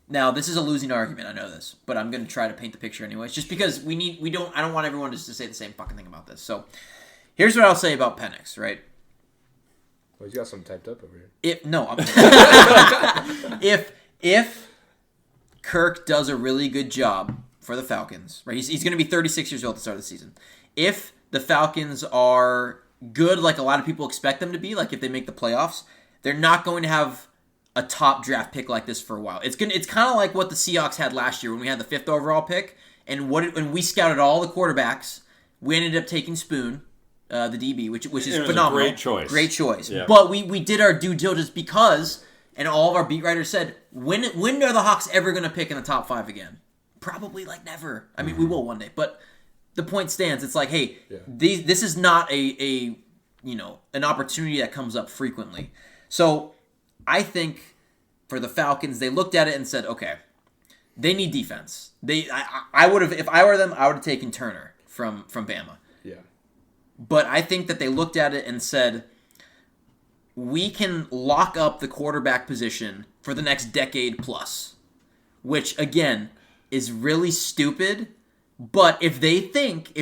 Now, this is a losing argument, I know this, but I'm going to try to paint the picture anyways, just because I don't want everyone just to say the same fucking thing about this. So, here's what I'll say about Penix, right? well, he's got something typed up over here. If Kirk does a really good job for the Falcons, right? He's going to be 36 years old at the start of the season. If the Falcons are good, like a lot of people expect them to be, like if they make the playoffs, they're not going to have a top draft pick like this for a while. It's kind of like what the Seahawks had last year when we had the 5th overall pick, and when we scouted all the quarterbacks, we ended up taking Spoon, the DB, which is It was a phenomenal. great choice. Yeah. Yeah. But we did our due diligence because, and all of our beat writers said, when are the Hawks ever going to pick in the top 5 again? Probably like never. I mean, we will one day, but the point stands. It's like, hey, this is not an opportunity that comes up frequently. So I think for the Falcons, they looked at it and said, okay, they need defense. I would have, if I were them, I would have taken Turner from Bama. Yeah. But I think that they looked at it and said, we can lock up the quarterback position for the next decade plus, which again is really stupid. But if they think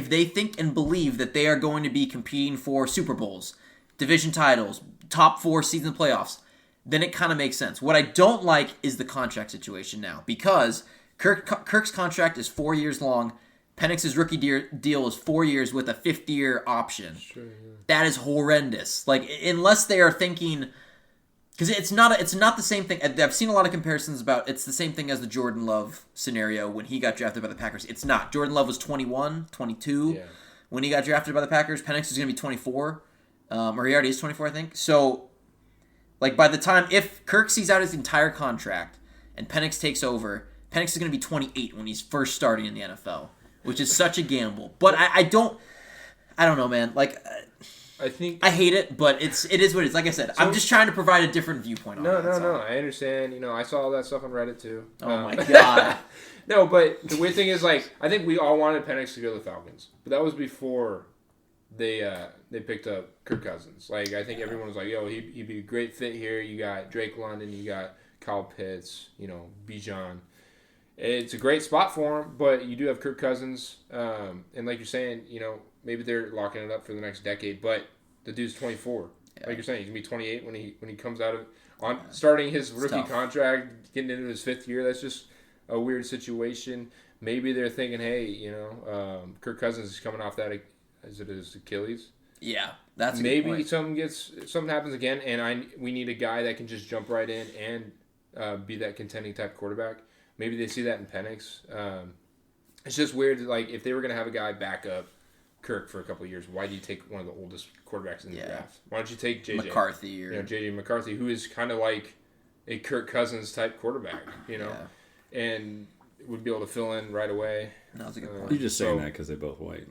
and believe that they are going to be competing for Super Bowls, division titles, top 4 season playoffs, then it kind of makes sense. What I don't like is the contract situation now, because Kirk's contract is 4 years long. Penix's rookie deal is 4 years with a 5th-year option. Sure, yeah. That is horrendous. Like, unless they are thinking, because it's not the same thing. I've seen a lot of comparisons about it's the same thing as the Jordan Love scenario when he got drafted by the Packers. It's not. Jordan Love was 21, 22 when he got drafted by the Packers. Penix is going to be 24, or he already is 24, I think. So, like, by the time, if Kirk sees out his entire contract and Penix takes over, Penix is going to be 28 when he's first starting in the NFL, which is such a gamble. But I don't know, man. Like, I think I hate it, but it is what it is. Like I said, I'm just trying to provide a different viewpoint on it. No. I understand. I saw all that stuff on Reddit too. Oh my god. No, but the weird thing is, like, I think we all wanted Penix to go to the Falcons, but that was before they picked up Kirk Cousins. Like, I think everyone was like, "Yo, he'd be a great fit here." You got Drake London, you got Kyle Pitts, Bijan. It's a great spot for him, but you do have Kirk Cousins, and like you're saying, maybe they're locking it up for the next decade. But the dude's 24. Yeah. Like you're saying, he's gonna be 28 when he comes out of starting his rookie contract, getting into his 5th year. That's just a weird situation. maybe they're thinking, hey, Kirk Cousins is coming off that as it is Achilles. Yeah, that's a maybe good point. something happens again, and we need a guy that can just jump right in and be that contending type quarterback. Maybe they see that in Penix. It's just weird. Like if they were gonna have a guy back up Kirk for a couple of years, why do you take one of the oldest quarterbacks in the draft? Why don't you take JJ McCarthy or JJ McCarthy, who is kind of like a Kirk Cousins type quarterback, and would be able to fill in right away. That's a good point. You're just saying that because they're both white.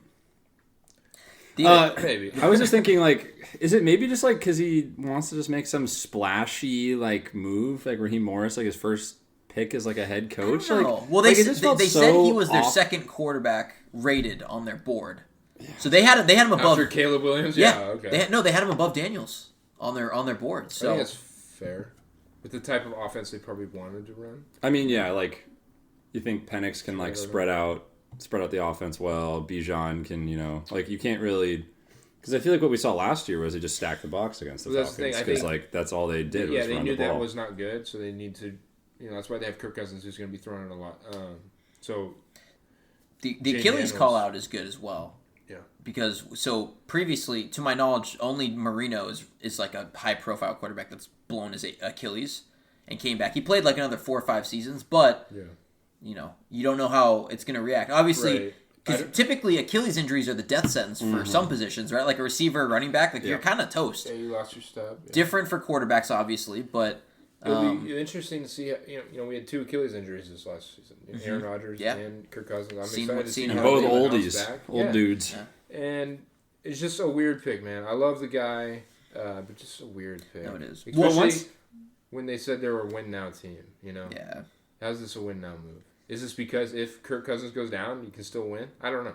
Maybe. I was just thinking, like, is it maybe just like because he wants to just make some splashy like move, like Raheem Morris, like his first pick as like a head coach? Like, well, they said he was their second quarterback rated on their board, so they had him above after Caleb Williams. Yeah, okay. They had him above Daniels on their board. So I think that's fair with the type of offense they probably wanted to run. I mean, yeah, like you think Penix can like spread out the offense well. Bijan can, like you can't really, because I feel like what we saw last year was they just stacked the box against the Falcons because like that's all they did. Yeah, was they run knew the ball. that was not good, so they need to. That's why they have Kirk Cousins, who's going to be throwing it a lot. So the Achilles call out is good as well. Yeah, because previously, to my knowledge, only Marino is like a high profile quarterback that's blown his Achilles and came back. He played like another 4 or 5 seasons, but. Yeah. You don't know how it's going to react. Obviously, because right. typically Achilles injuries are the death sentence for some positions, right? Like a receiver, running back, like you're kind of toast. Yeah, you lost your step. Yeah. Different for quarterbacks, obviously, but it'll be interesting to see. We had 2 Achilles injuries this last season: Aaron Rodgers and Kirk Cousins. I'm excited to see how both they oldies, old dudes. Yeah. And it's just a weird pick, man. I love the guy, but just a weird pick. No, it is. Especially when they said they were a win now team. Yeah. How's this a win now move? Is this because if Kirk Cousins goes down, you can still win? I don't know.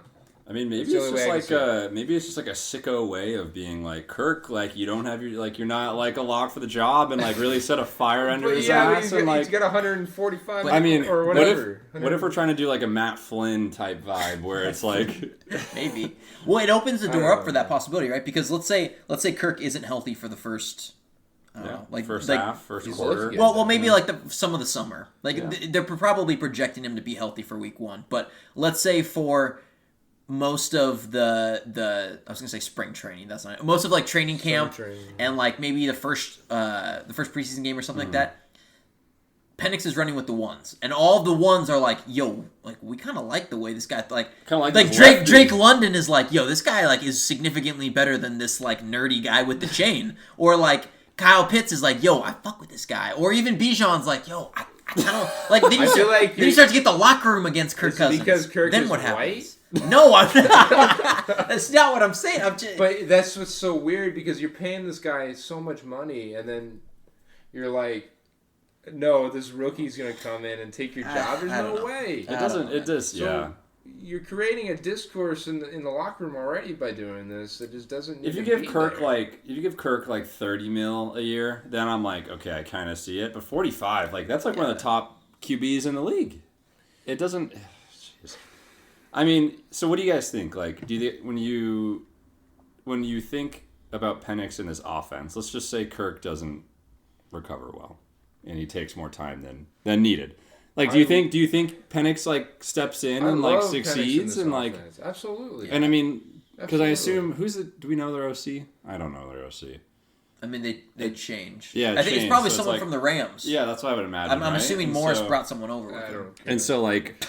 I mean, maybe it's just like a sicko way of being like Kirk. Like you don't have you're not like a lock for the job, and like really set a fire under his ass. He's got 145. I mean, or whatever. What if we're trying to do like a Matt Flynn type vibe where it's like maybe? Well, it opens the door up for that possibility, right? Because let's say Kirk isn't healthy for the first. First half, first quarter. Well, maybe like some of the summer. They're probably projecting him to be healthy for week 1. But let's say for most of the I was gonna say spring training. That's not it. Most of like training camp and like maybe the first preseason game or something like that. Penix is running with the ones, and all of the ones are like, yo, like we kind of like the way this guy like Drake London is like, yo, this guy like is significantly better than this like nerdy guy with the chain, or like. Kyle Pitts is like, yo, I fuck with this guy. Or even Bijan's like, yo, I kind of like. Then you start to get the locker room against Kirk Cousins. Because Kirk then is what happens? white? No, I'm not. That's not what I'm saying. But that's what's so weird because you're paying this guy so much money, and then you're like, no, this rookie's gonna come in and take your job. There's no way. It does. Yeah. You're creating a discourse in the locker room already by doing this. It just doesn't. If you give Kirk like 30 mil a year, then I'm like, okay, I kind of see it. But 45, like that's like one of the top QBs in the league. It doesn't. I mean, so what do you guys think? Like, when you think about Penix and his offense, let's just say Kirk doesn't recover well, and he takes more time than needed. Like, do you think Penix like steps in and like succeeds and like absolutely? And I mean, because I assume do we know their OC? I don't know their OC. I mean, they changed. Yeah, I think it's probably someone from the Rams. Yeah, that's what I would imagine. I'm assuming Morris brought someone over with him. And so like.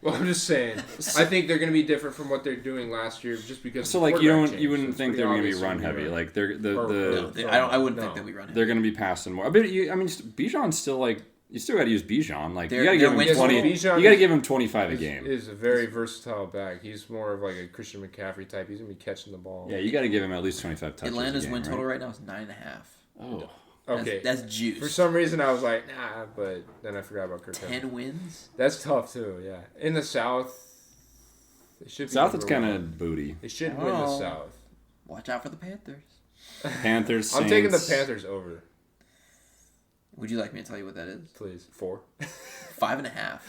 Well, I'm just saying. I think they're going to be different from what they're doing last year, just because. So like you wouldn't think they're going to be run heavy, like they're I wouldn't think they'll be run heavy. They're going to be passing more. But Bijan's still like. You still got to use Bijan. Like you got to give him 20. You got to give him 25 a game. He's a very versatile back. He's more of like a Christian McCaffrey type. He's gonna be catching the ball. Yeah, you got to give him at least 25 touches. Atlanta's win total right now is 9.5. Oh, okay. That's juice. For some reason, I was like, nah, but then I forgot about Kirk. 10 wins. That's tough too. Yeah, in the South, they should. South is kind of booty. They should win the South. Watch out for the Panthers. Panthers. Saints. I'm taking the Panthers over. Would you like me to tell you what that is? Please. 4. 5.5.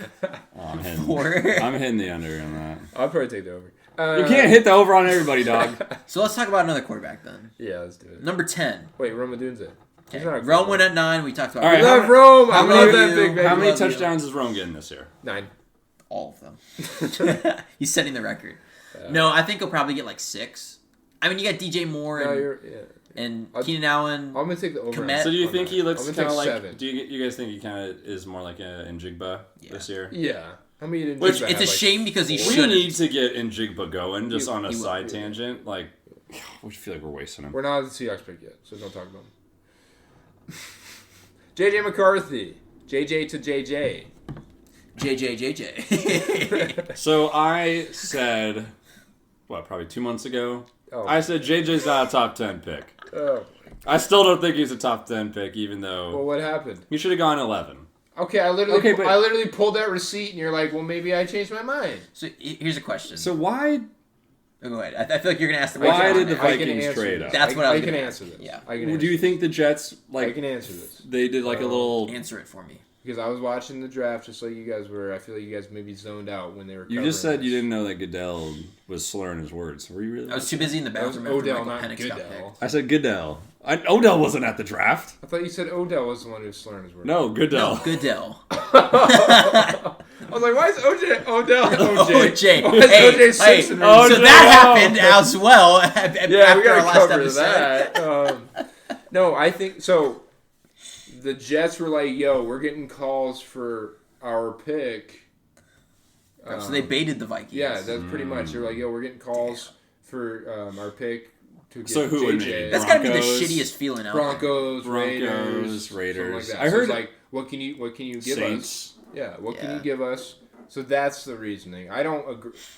Oh, I'm hitting. 4. I'm hitting the under on that. I'll probably take the over. You can't hit the over on everybody, dog. So let's talk about another quarterback then. Yeah, let's do it. Number 10. Wait, Rome Odunze. Okay. Rome went at 9. We talked about. All right, I love Rome. I love that big baby. How many touchdowns is Rome getting this year? 9. all of them. He's setting the record. No, I think he'll probably get like 6. I mean, you got DJ Moore and Keenan Allen. I'm gonna take the over. Komet. So do you think he looks kind of like? 7. Do you guys think he kind of is more like Njigba this year? Yeah. I mean, Which it's a shame because he We shouldn't. need to get Njigba going just on a side tangent. Like, we feel like we're wasting him. We're not at the Seahawks pick yet, so don't talk about him. JJ McCarthy. JJ to JJ. JJ. So I said, probably 2 months ago? Oh. I said JJ's not a top 10 pick. Oh. I still don't think he's a top 10 pick, even though Well, what happened? he should have gone 11. Okay, I literally pulled that receipt, and you're like, well, maybe I changed my mind. So here's a question. So why? Go ahead. I feel like you're gonna ask the Why did the question. Vikings trade up? That's what I was can gonna answer this. Yeah. Do you think the Jets I can answer this They did like a little. Answer it for me. because I was watching the draft just like you guys were. I feel like you guys maybe zoned out when they were. You just covering said you this. didn't know that Goodell was slurring his words. Were you really? I was too busy in the bathroom after Odell, Michael not Penix got Goodell. picked. I said Goodell. Odell wasn't at the draft. I thought you said Odell was the one who was slurring his words. No, Goodell. No, Goodell. I was like, why is Odell? OJ. Why is OJ Simpson? So that happened as well after Yeah, we our gotta last cover episode. that. No, I think so. The Jets were like, "Yo, we're getting calls for our pick." So they baited the Vikings. Yeah, that's pretty much. They're like, "Yo, we're getting calls for our pick to get So who would JJ." maybe? That's gotta be the Broncos. shittiest feeling out there. Broncos, Raiders. something like that. I So heard it's like, what can you give us? Saints. Yeah, what can Yeah. you give us? So that's the reasoning. I don't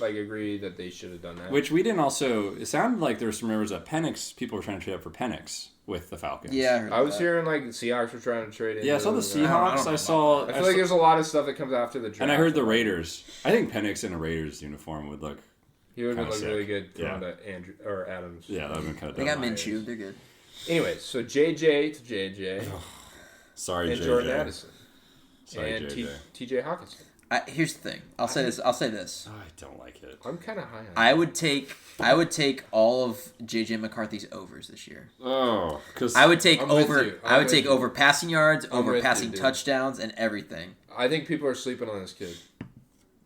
agree that they should have done that. Which we didn't also. It sounded like there were some rumors that Penix. People were trying to trade up for Penix with the Falcons. Yeah, heard I was that. hearing like the Seahawks were trying to trade in. Yeah, I saw the I Seahawks. don't know I saw. I feel like there's a lot of stuff that comes after the draft. And I heard the Raiders. I think Penix in a Raiders uniform would look. He would have kinda looked sick. really good Yeah. throwing to Andrew or Adams. Yeah, that would have been kind of They dumb. got Minshew. They're good. Anyways, so JJ to JJ Sorry, and JJ. Jordan Addison Sorry, and JJ. TJ Hawkinson. Here's the thing. I'll say this. Oh, I don't like it. I'm kind of high on. I would take all of JJ McCarthy's overs this year. Oh, because I would take I'm with over. you. I would take over passing yards, I'm over with passing you, dude. touchdowns, and everything. I think people are sleeping on this kid.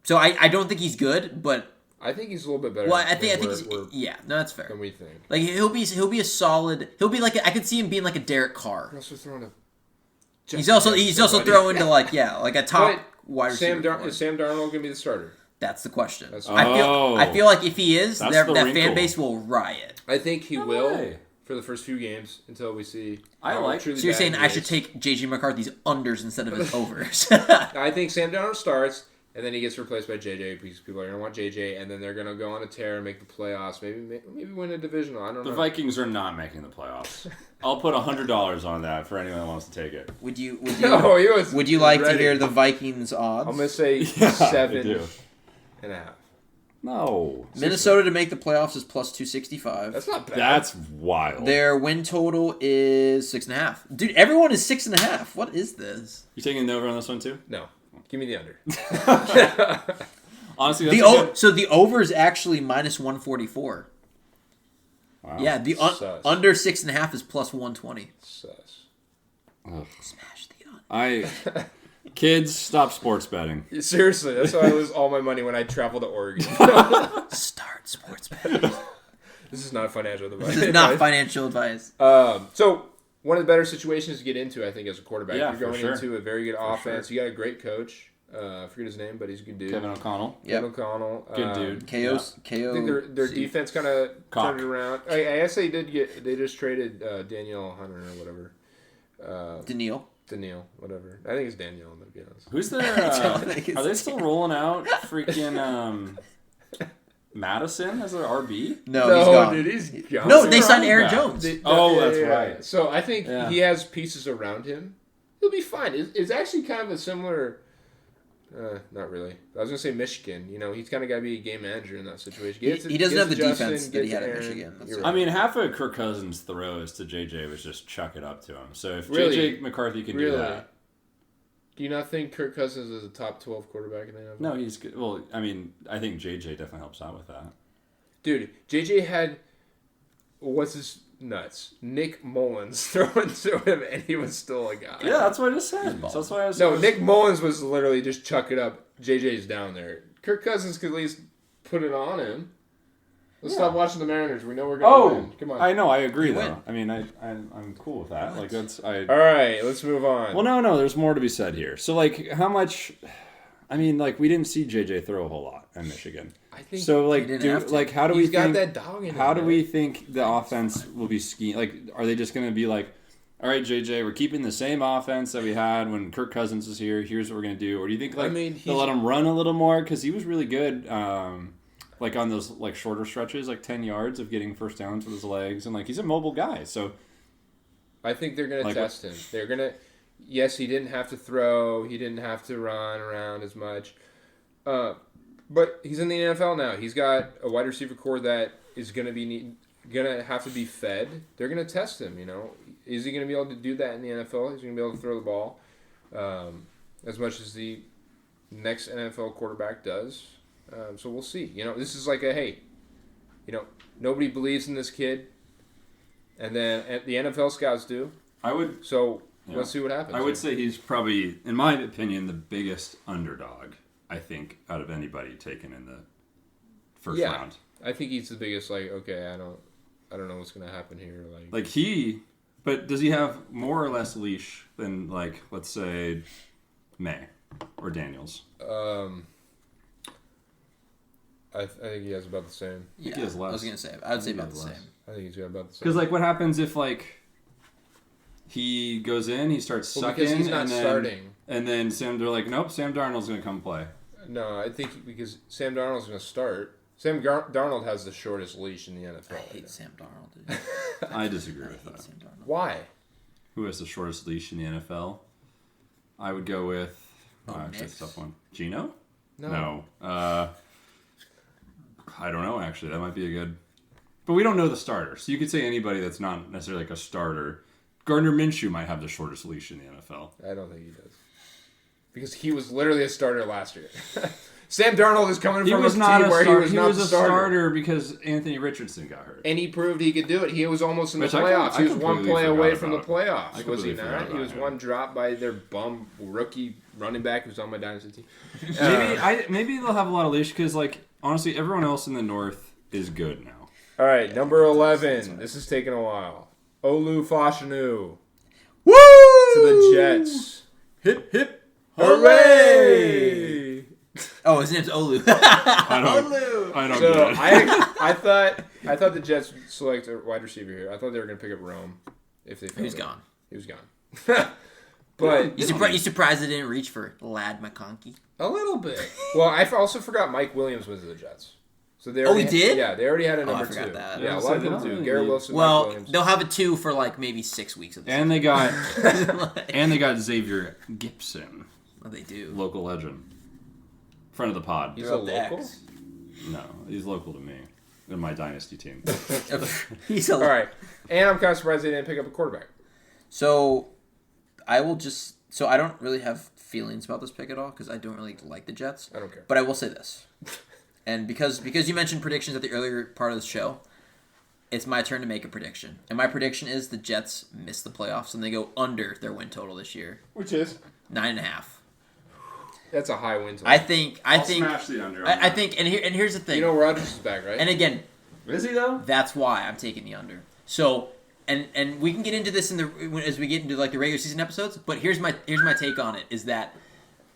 So I don't think he's good, but I think he's a little bit better. well, I think than he's no, that's fair. than we think. Like he'll be a solid. He'll be like I could see him being like a Derek Carr. He's also throwing a. He's also throwing to like a top But wide receiver. Is Sam Darnold gonna be the starter? That's the question. That's- I feel like if he is, That's that the fan wrinkle. base will riot. I think he No will way. for the first few games until we see. I how like- truly So you're bad saying he I should is. take JJ McCarthy's unders instead of his overs? I think Sam Darnold starts, and then he gets replaced by JJ because people are going to want JJ, and then they're going to go on a tear and make the playoffs. Maybe win a divisional. I don't the know. Vikings are not making the playoffs. I'll put $100 on that for anyone that wants to take it. Would you No, he was would you like to ready. hear the Vikings odds? I'm going to say Yeah, I 7 do. and a half. No. Minnesota to make the playoffs is plus 265. That's not bad. That's wild. Their win total is 6.5. Dude, everyone is 6.5. What is this? You taking the over on this one too? No. Give me the under. Honestly, that's So the over is actually minus 144. Wow. Yeah, the Sus. under 6.5 is plus 120. Sus. Ugh. Smash the under. Kids, stop sports betting. Seriously, that's why I lose all my money when I travel to Oregon. Start sports betting. This is not financial advice. This is not financial advice. So one of the better situations to get into, I think, as a quarterback. Yeah, You're going for sure. into a very good offense. sure. You got a great coach. I forget his name, but he's a good dude. Kevin O'Connell. Yep. Kevin O'Connell. Good dude. KO. I think their defense kind of Cock. turned it around. I guess they just traded Danielle Hunter or whatever. Danielle, whatever. I think it's Danielle, I'm going to be honest. Who's their... don't think it's are they still rolling out freaking Madison as their RB? No, he's gone. dude, he's gone. No, they signed running Aaron back? Jones. That's right. So I think Yeah. he has pieces around him. He'll be fine. It's actually kind of a similar... not really. I was going to say Michigan. You know, he's kind of got to be a game manager in that situation. He doesn't have the Justin, defense that he get had to at Aaron. Michigan. That's You're it. right. I mean, half of Kirk Cousins' throws to JJ was just chuck it up to him. So if Really? JJ McCarthy can do that... Do you not think Kirk Cousins is a top 12 quarterback in the NFL? No, he's good. Well, I mean, I think JJ definitely helps out with that. Dude, JJ had... What's his nuts. Nick Mullins throwing to him, and he was still a guy. Yeah, that's what I just said. So that's why I was. No, Nick Mullins was literally just chuck it up. JJ's down there. Kirk Cousins could at least put it on him. Let's stop watching the Mariners. We know we're going to win. Come on. I know. I agree, though. I mean, I'm cool with that. Like that's. All right, let's move on. Well, no. There's more to be said here. So, like, how much? I mean, like, we didn't see JJ throw a whole lot in Michigan. I think so. Like, how do we? He's got think, that dog in him. How do we think the offense will be scheme? Like, are they just going to be like, all right, JJ, we're keeping the same offense that we had when Kirk Cousins was here. Here's what we're going to do. Or do you think they'll let him run a little more because he was really good. Like on those like shorter stretches, like 10 yards of getting first downs with his legs, and like he's a mobile guy. So I think they're gonna test him. They're gonna. Yes, he didn't have to throw. He didn't have to run around as much. But he's in the NFL now. He's got a wide receiver core that is gonna have to be fed. They're gonna test him. You know, is he gonna be able to do that in the NFL? Is he gonna be able to throw the ball as much as the next NFL quarterback does? So we'll see. You know, this is like nobody believes in this kid, and then the NFL scouts do. Let's see what happens. I would say he's probably, in my opinion, the biggest underdog, I think, out of anybody taken in the first round. I think he's the biggest. Like, okay, I don't know what's gonna happen here. But does he have more or less leash than, like, let's say, May or Daniels? I think he has about the same. I think he has less. I was going to say, I would say about the same. I think he's got about the same. Because, like, what happens if, like, he goes in, he starts sucking, because he's not starting. And then they're like, nope, Sam Darnold's going to come play. No, I think because Sam Darnold's going to start. Sam Darnold has the shortest leash in the NFL. I hate Sam Darnold, dude. I disagree with that. Sam Darnold. Why? Who has the shortest leash in the NFL? I would go with... actually, it's a tough one. Gino? No. I don't know, actually. That might be a good... But we don't know the starter. So you could say anybody that's not necessarily like a starter. Gardner Minshew might have the shortest leash in the NFL. I don't think he does. Because he was literally a starter last year. Sam Darnold is coming from a team where he was not the starter. He was a starter because Anthony Richardson got hurt. And he proved he could do it. He was almost in the playoffs. He was one play away from the playoffs, was he not? He was one drop by their bum rookie running back who's on my dynasty team. Maybe they'll have a lot of leash because, like, honestly, everyone else in the North is good now. All right, number 11. This is taking a while. Olu Fashanu. Woo! To the Jets. Hip, hip, hooray! Oh, his name's Olu. I don't get it. I thought the Jets would select a wide receiver here. I thought they were going to pick up Rome if they found He was gone. But you surprised they didn't reach for Lad McConkey? A little bit. Well, I also forgot Mike Williams was to the Jets. So they he did? Yeah, they already had a number 2. That. Yeah, a lot of people do. Garrett Wilson, well, Mike Williams. They'll have a 2 for like maybe 6 weeks of the season. They got Xavier Gibson. Oh, they do. Local legend. Friend of the pod. He's a local? No, he's local to me. In my dynasty team. All right. And I'm kind of surprised they didn't pick up a quarterback. So, I don't really have feelings about this pick at all because I don't really like the Jets. I don't care. But I will say this. And because you mentioned predictions at the earlier part of the show, it's my turn to make a prediction. And my prediction is the Jets miss the playoffs and they go under their win total this year. Which is? 9.5. That's a high win total. I think smash the under. I think and here's the thing. You know Rodgers is back, right? And again, is he though? That's why I'm taking the under. So and we can get into this as we get into like the regular season episodes, but here's my take on it is that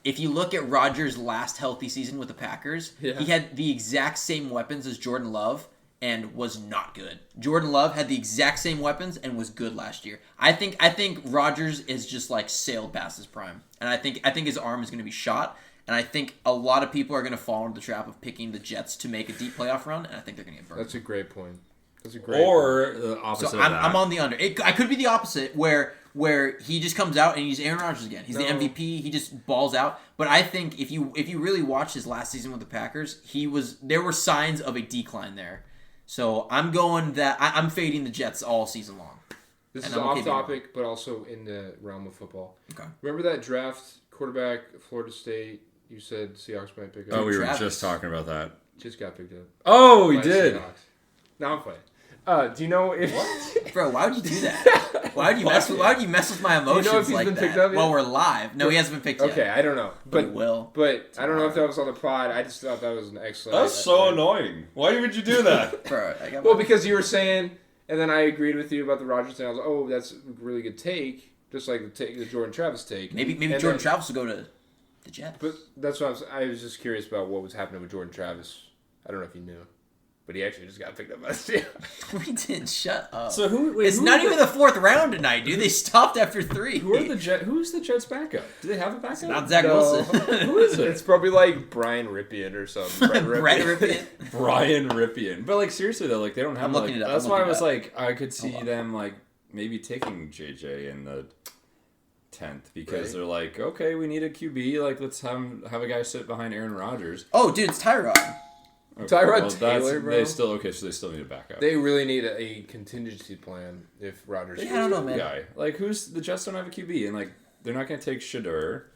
if you look at Rodgers' last healthy season with the Packers, he had the exact same weapons as Jordan Love and was not good. Jordan Love had the exact same weapons and was good last year. I think Rodgers is just like sailed past his prime. And I think his arm is going to be shot. And I think a lot of people are going to fall into the trap of picking the Jets to make a deep playoff run, and I think they're going to get burned. That's a great point. Or the opposite so of that. I'm on the under. I could be the opposite, where he just comes out and he's Aaron Rodgers again. He's the MVP. He just balls out. But I think if you really watch his last season with the Packers, there were signs of a decline there. So I'm going that I'm fading the Jets all season long. This is off topic, but also in the realm of football. Okay. Remember that draft quarterback, Florida State? You said Seahawks might pick up. Oh, we were just talking about that. Just got picked up. Oh, he did. Seahawks. No, I'm playing. Do you know if Bro, why would you do that? Why would you mess with my emotions if he's like been that picked up yet? while we're live? No, he hasn't been picked Okay, yet. I don't know, But he will. But I don't know if that was on the pod. I just thought that was an excellent. That's so annoying. Why would you do that? Bro, I got Well, because you were saying, and then I agreed with you about the Rodgers thing. I was like, oh, that's a really good take, just like the Jordan Travis take. maybe And Jordan Travis will go to the Jets. But that's what I was just curious about what was happening with Jordan Travis. I don't know if you knew, but he actually just got picked up by the Seahawks. We didn't. Shut up. So It's not even the fourth round tonight, dude. They stopped after 3. Who's the Jets' backup? Do they have a backup? Not Zach Wilson. Who is it? It's probably like Brian Ripien or something. Brett Ripien. Brian Ripien. But like seriously though, like they don't have. I'm looking it up. That's I'm why I looking was it up. like, I could see them like maybe taking JJ in the 10th because Right. they're like, okay, we need a QB. Like let's have a guy sit behind Aaron Rodgers. Oh, dude, it's Tyrod. Okay, Tyrod Taylor, bro. They still so they still need a backup. They really need a contingency plan if Rodgers. Yeah, I don't know, man. Guy like who's the Jets don't have a QB and like they're not going to take Shador.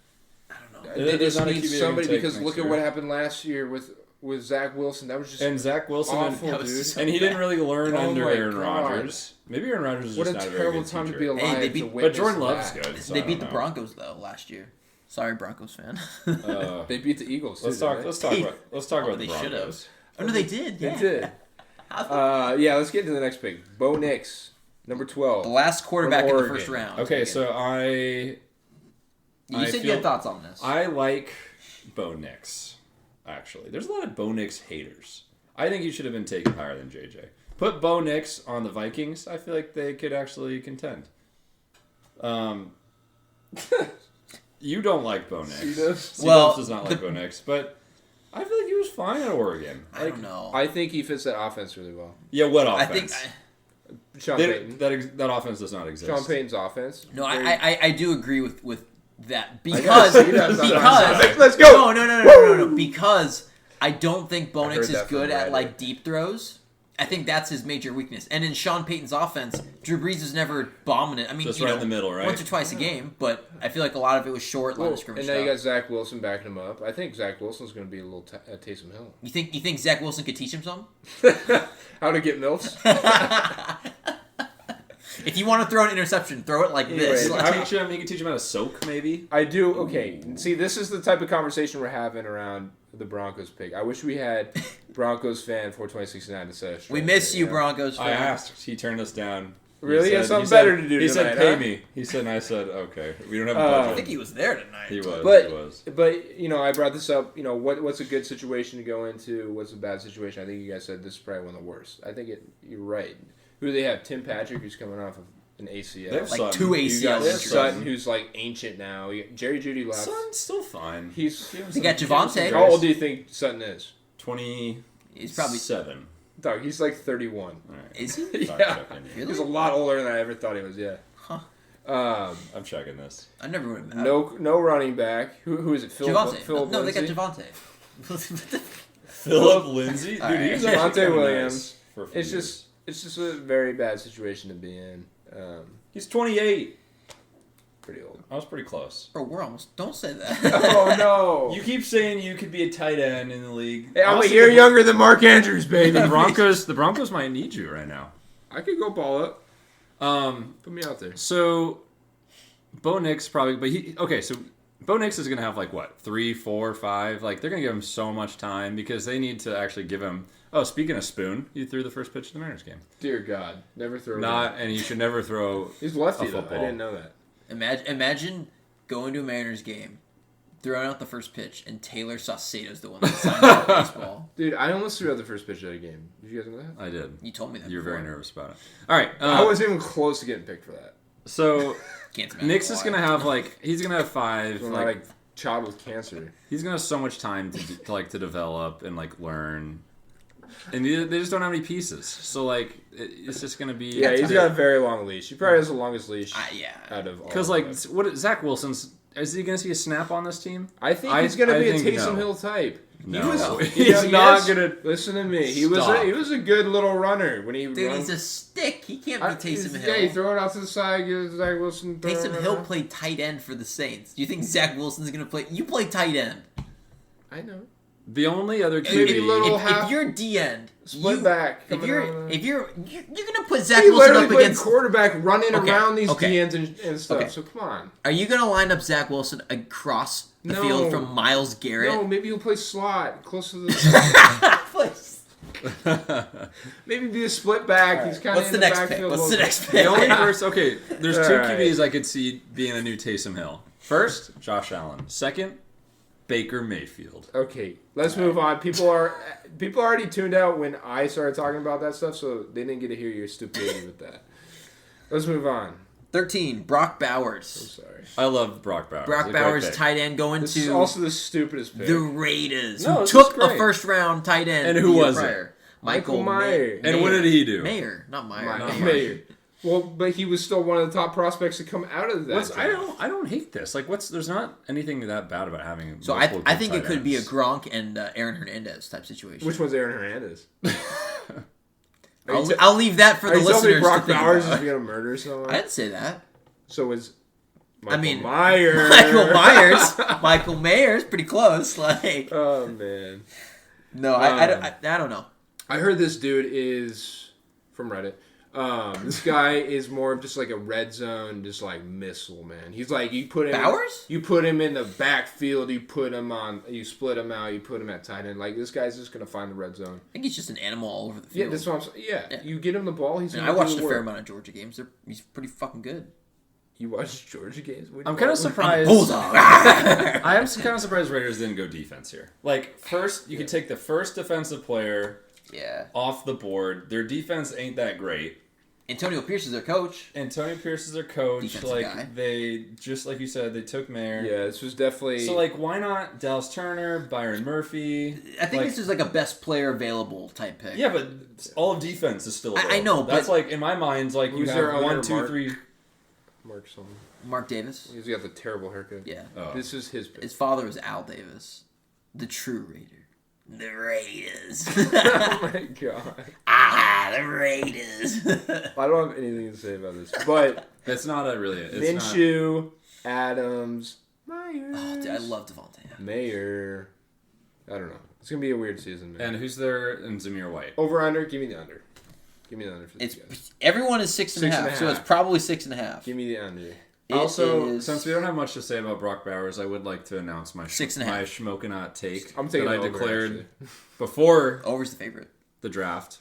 I don't know. They There's just not a need QB they're somebody gonna take because next look at year. what happened last year with Zach Wilson. That was just And Zach Wilson awful, That was dude. so and he didn't really learn Oh under my Aaron God. Rodgers. Maybe Aaron Rodgers is What a just not a very terrible good time to teacher. be alive. Hey, they to beat- But witness Jordan Love's that. good. So They I beat don't the know. Broncos though last year. Sorry, Broncos fan. They beat the Eagles. Too, Let's talk. didn't Let's talk about. Let's talk Oh, about the they should have. Broncos. Oh no, they did. they? Yeah. They did. Yeah, let's get into the next pick. Bo Nix, number 12. The last quarterback in the Oregon. first round. Okay, so I You said you feel- had thoughts on this. I like Bo Nix. Actually, there's a lot of Bo Nix haters. I think he should have been taken higher than JJ. Put Bo Nix on the Vikings. I feel like they could actually contend. You don't like Bo Nix. Well, does not like Bo Nix, but I feel like he was fine at Oregon. I don't know. I think he fits that offense really well. Yeah, what I offense? think. Sean They- Payton. that offense does not exist. Sean Payton's offense. No, Very- I do agree with that gotta because see that. because Let's go. no because I don't think Bo I Nix heard is that from good at Ryder. like deep throws. I think that's his major weakness. And in Sean Payton's offense, Drew Brees was never bombing it. I mean, Just you right know, in the middle, right? once or twice a game, but I feel like a lot of it was short line of scrimmage and now you got stuff. Zach Wilson backing him up. I think Zach Wilson's going to be a little Taysom Hill. You think Zach Wilson could teach him something? How to get milfs? If you want to throw an interception, throw it like this. Anyway, Like, He could teach him how to soak, maybe. I do. Okay. See, this is the type of conversation we're having around the Broncos pick. I wish we had Broncos fan 42069 to say. we miss you, Broncos I fan. asked. He turned us down. Really? He has something better to do He said, tonight, "Pay huh? me." He said, and I said, "Okay." We don't have a I budget. think he was there tonight. He was. But he was. but you know, I brought this up. You know, what's a good situation to go into? What's a bad situation? I think you guys said this is probably one of the worst. I think you're right. Who do they have? Tim Patrick, who's coming off of an ACL. They have Like Sutton. 2 You ACL got injuries. Sutton, who's like ancient now. Jerry Jeudy left. Sutton's still fine. He's. They got Javonte. How old do you think Sutton is? 27. He's probably. Dog, he's like 31. All right. Is he? Yeah. Really? He's a lot older than I ever thought he was. Yeah. Huh. I'm checking this. I never would have. No running back. Who is it? Javonte. Philip No, they got Lindsay? Javonte. Philip Lindsay? All Dude, right. he's Javonte actually kinda Williams. nice for a few It's years. just a very bad situation to be in. He's 28. Pretty old. I was pretty close. Bro, we're almost. Don't say that. Oh no! You keep saying you could be a tight end in the league. Hey, I'm a Honestly, year the- younger than Mark Andrews, baby. The Broncos might need you right now. I could go ball up. Put me out there. So Bo Nix probably, so Bo Nix is gonna have like what 3, 4, 5. Like they're gonna give him so much time because they need to actually give him. Oh, speaking of Spoon, he threw the first pitch of the Mariners game. Dear God, never throw. And you should never throw. He's lefty a though. I football. didn't know that. Imagine going to a Mariners game, throwing out the first pitch, and Taylor Saucedo's the one that signed for baseball. Dude, I almost threw out the first pitch of the game. Did you guys know that? I did. You told me that. You were before. very nervous about it. All right. I wasn't even close to getting picked for that. So Can't imagine Nix is why. gonna have he's gonna have 5. When Like I child with cancer. he's gonna have so much time to develop and learn. And they just don't have any pieces, so it's just gonna be. Yeah, he's got a very long leash. He probably has the longest leash Yeah. out of all. Because of them. Zach Wilson's, is he gonna see a snap on this team? I think he's gonna I be a think Taysom no. Hill type. No, He he's was, not yes. gonna. Listen to me. He Stop. was a good little runner when he. Dude, run. he's a stick. He can't be Taysom Hill. Yeah, you throw it out to the side. Give Zach Wilson. throw it Taysom Hill around. played tight end for the Saints. Do you think Zach Wilson's gonna play? You play tight end. I know. The only other Maybe QB. little If you're D-end, split back. If you're gonna put he Zach Wilson literally up played against, quarterback running Okay, around these okay. DNs and stuff. Okay. So come on. are you gonna line up Zach Wilson across the No. field from Myles Garrett? No, maybe he'll play slot close to the. Maybe be a split back. He's kind of What's in the the next pick? backfield. What's the next The pick? only person. Okay, there's two All right. QBs I could see being a new Taysom Hill. First, Josh Allen. Second, Baker Mayfield. Okay, let's move on. People already tuned out when I started talking about that stuff, so they didn't get to hear your stupidity with that. Let's move on. 13, Brock I'm Bowers. sorry. I love Brock Bowers. Brock He's a great Bowers, pick. tight end, going This is to also the stupidest pick. the Raiders, No, who this took is a great. first-round tight end. And the who year was it? prior. Michael Mayer. And what did he do? Mayer, not Meyer. Michael Mayer. Mayer. Well, but he was still one of the top prospects to come out of that. I draft. don't hate this. Like, there's not anything that bad about having. So multiple I good think tight it could be a ends. Gronk and Aaron Hernandez type situation. Which one's Aaron Hernandez? I'll leave that for Are the you telling me listeners Brock to think Bowers about. is going to murder someone? I didn't say that. So is Michael mean, Myers. Michael Myers, pretty close. Like, Oh, man. no, I don't know. I heard this dude is from Reddit. This guy is more of just like a red zone, just like missile, man. He's like, you put him Bowers? You put him in the backfield, you split him out, you put him at tight end. Like, this guy's just gonna find the red zone. I think he's just an animal all over the Yeah, field. that's what I'm saying. Yeah, you get him the ball, he's. I gonna watched do a the fair work. amount of Georgia games. He's pretty fucking good. You watched Georgia games? I'm kind of surprised. Bulldog. I am kind of surprised Raiders didn't go defense here. Like, first, you could take the first defensive player Yeah. off the board. Their defense ain't that great. Antonio Pierce is their coach. Antonio Pierce is their coach. Defensive like guy. they just like you said, they took Mayer. Yeah, this was definitely. So like, why not Dallas Turner, Byron Murphy? I think like, this is like a best player available type pick. Yeah, but all of defense is still. I know, that's but- like in my mind, like you Who's their have owner, 1, 2, Mark? 3. Mark something. Mark Davis. He's got the terrible haircut. Yeah. Oh. This is his pick. His father was Al Davis, the true Raider. The Raiders. Oh my god. The Raiders. I don't have anything to say about this, but It's not a really. It's Minshew, Adams, Myers, Oh, dude, I love Devontae. Mayer. I don't know. It's gonna be a weird season, man. And who's there? And Zamir White. Over under? Give me the under. Give me the under for this It's guys. everyone is 6.5, so it's probably 6.5. Give me the under. It Also, is- since we don't have much to say about Brock Bowers, I would like to announce my 6.5. my Shmokin Hot Take I'm taking that I the over, declared actually. before Over's the favorite. the draft,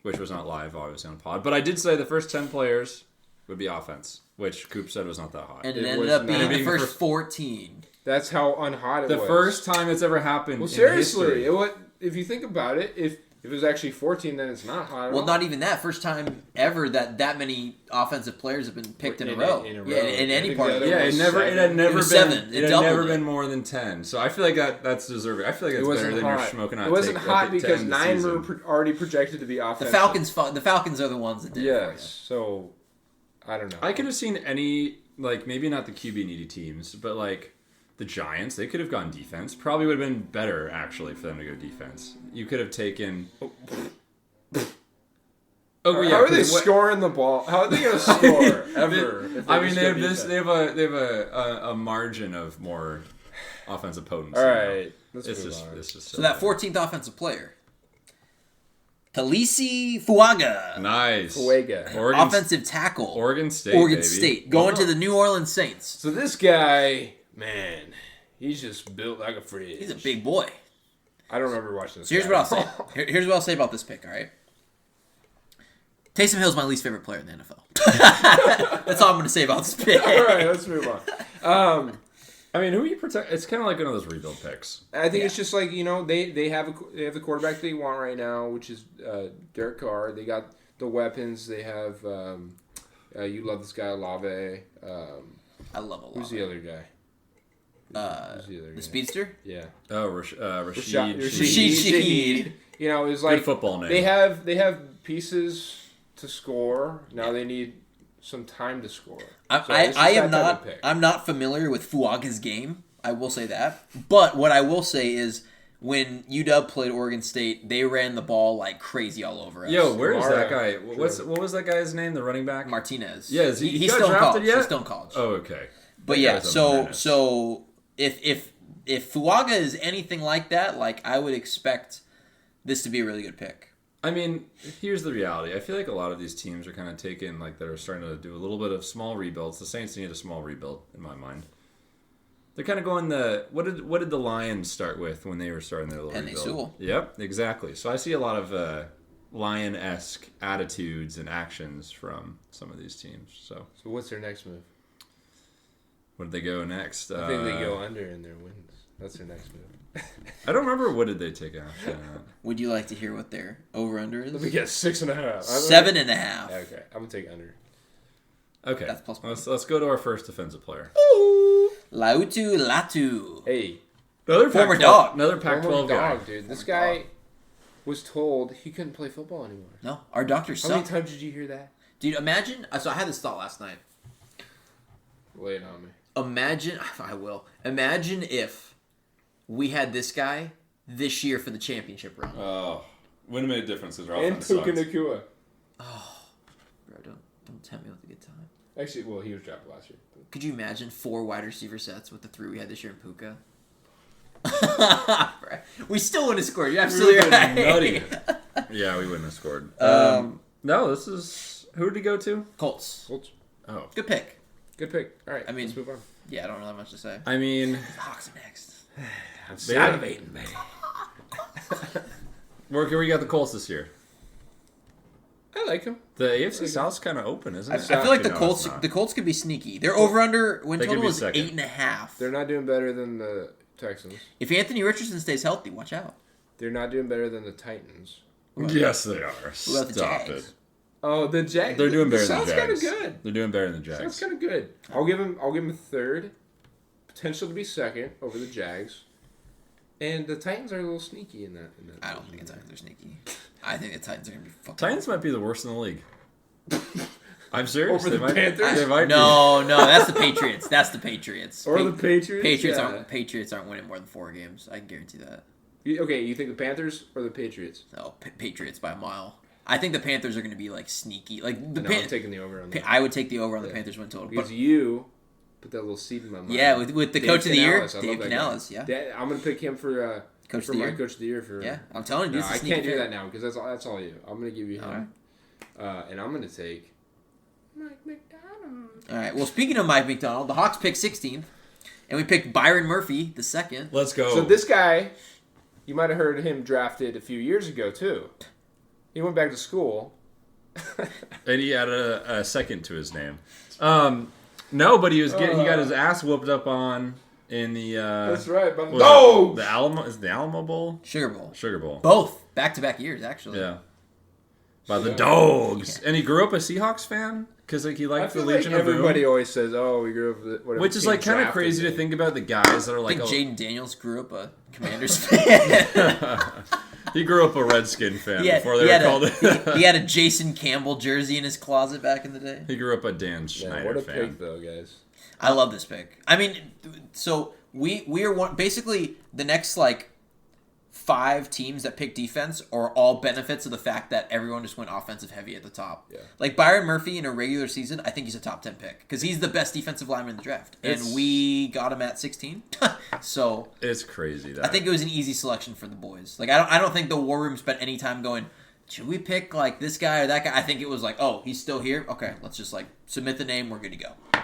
which was not live, obviously on pod. But I did say the first 10 players would be offense, which Coop said was not that hot. And it It ended was up not. being the Being first for- 14. That's how unhot it the was. first time it's ever happened. Well, in seriously, history. if you think about it, if it was actually 14, then it's not hot at Well, all. not even that. First time ever that many offensive players have been picked in a row. in a row. Yeah, in I any think part the of other the Yeah, was it never. It had seven. never It was been. 7. It It had doubled never it. been more than 10. So I feel like that's deserving. I feel like It it's wasn't better than hot. your Shmokin Hot It wasn't Take, hot like, because at 10 9 season. were already projected to be The offensive. Falcons are the ones that did Yes. it So, I don't know. I could have seen any, like, maybe not the QB needy teams, but like the Giants, they could have gone defense. Probably would have been better actually for them to go defense. You could have taken. How are they scoring the ball? How are they going to score ever? if I they mean, just they go have this. defense? They have a margin of more offensive potency. All now. right. Let's It's move just on. it's just So that 14th offensive player, Talisi Fuaga, nice Fuega. offensive tackle, Oregon State, Oregon baby. State, going to the New Orleans Saints. So this guy, man, he's just built like a fridge. He's a big boy. I don't remember watching this. So here's guy. what I'll say. Here's what I'll say about this pick. All right. Taysom Hill's my least favorite player in the NFL. That's all I'm going to say about this pick. All right, let's move on. I mean, who you protect? It's kind of like one of those rebuild picks. I think it's just like, you know, they have the quarterback they want right now, which is Derek Carr. They got the weapons. They have you love this guy Olave. I love a lot. Who's the other guy? Who's the other The guy? speedster? Yeah, Oh, Rashid Rashid. Shaheed. You know, it's like Good football name. they have pieces to score. Now they need some time to score. So it's just I am that type not. of pick. I'm not familiar with Fuaga's game. I will say that. But what I will say is, when UW played Oregon State, they ran the ball like crazy all over us. Yo, where is that Mara. guy? What was that guy's name? The running back? Martinez. Yeah, he he's got still in drafted college. yet? He's still in college. Oh, okay. But That yeah, guy's a so menace. so if if Fuaga is anything like that, like I would expect this to be a really good pick. I mean, here's the reality. I feel like a lot of these teams are kind of taking, like, they're starting to do a little bit of small rebuilds. The Saints need a small rebuild, in my mind. They're kind of going what did the Lions start with when they were starting their little rebuild? Sewell. Yep, exactly. So I see a lot of Lion-esque attitudes and actions from some of these teams. So what's their next move? Where did they go next? I think they go under in their wins. That's their next move. I don't remember what did they take out. Would you like to hear what their over/under is? Let me guess, 6.5. 7.5. Okay, I'm gonna take under. Okay, that's plus. Let's go to our first defensive player. Lautu Latu. Hey, another former dog. Another Pac-12 guy, dude. This guy was told he couldn't play football anymore. No, our doctor sucked. How many times did you hear that? Dude, imagine. So I had this thought last night. Lay it on me. Imagine if we had this guy this year for the championship run. Oh, wouldn't have made a difference. And Puka Nacua. Oh, bro, don't tempt me with a good time. Actually, well, he was drafted last year. Could you imagine 4 wide receiver sets with the 3 we had this year in Puka? We still wouldn't have scored. You're absolutely right. Nutty. Yeah, we wouldn't have scored. No, this is... Who did he go to? Colts. Oh. Good pick. Good pick. All right, I mean, let's move on. Yeah, I don't really have much to say. I mean... The Hawks are next. I'm salivating, baby. Where we got the Colts this year? I like him. The AFC South's kind of open, isn't it? I feel like the Colts could be sneaky. Their over/under win total is 8.5. They're not doing better than the Texans. If Anthony Richardson stays healthy, watch out. They're not doing better than the Titans. Yes, they are. What about the Jags? Oh, the Jags. They're doing better than the Jags. Jags. Sounds kind of good. They're doing better than the Jags. Sounds kind of good. I'll give him a third, potential to be second over the Jags. And the Titans are a little sneaky in that. I don't think the Titans are sneaky. I think the Titans are going to be fucking... Titans might be the worst in the league. I'm serious. Over the Panthers? They might no, that's the Patriots. That's the Patriots. Or the Patriots? Patriots aren't winning more than 4 games. I can guarantee that. You think the Panthers or the Patriots? No, Patriots by a mile. I think the Panthers are going to be like sneaky. Like I'm taking the over on that. I would take the over on the Panthers win total. Because you put that little seed in my mind. Yeah, with the coach of the year, Dave Canales. Yeah, I'm going to pick him for coach of the year. Coach of the year for. Yeah, I'm telling you, I can't do that now because that's all you. I'm going to give you him, and I'm going to take Mike McDonald. All right. Well, speaking of Mike McDonald, the Hawks picked 16th, and we picked Byron Murphy the second. Let's go. So this guy, you might have heard him drafted a few years ago too. He went back to school. And he added a second to his name. No, but he got his ass whooped up on in the... That's right, by the Dogs! The Alamo... Is it the Alamo Bowl? Sugar Bowl. Sugar Bowl. Both. Back-to-back years, actually. Yeah. By the Dogs. Yeah. And he grew up a Seahawks fan? Because he liked the Legion of Boom. Everybody always says, "Oh, we grew up with whatever." Which is kind of crazy to think about the guys that are like. I think Jaden Daniels grew up a Commanders fan. He grew up a Redskin fan before they were called it. He had a Jason Campbell jersey in his closet back in the day. He grew up a Dan Schneider what a fan. pick, though, guys. I love this pick. I mean, so we are basically the next 5 teams that pick defense are all benefits of the fact that everyone just went offensive heavy at the top. Yeah. Like Byron Murphy in a regular season, I think he's a top 10 pick because he's the best defensive lineman in the draft, and we got him at 16. So it's crazy. That I think it was an easy selection for the boys. Like I don't think the war room spent any time going, should we pick this guy or that guy? I think it was oh, he's still here. Okay, let's just submit the name. We're good to go. Yeah.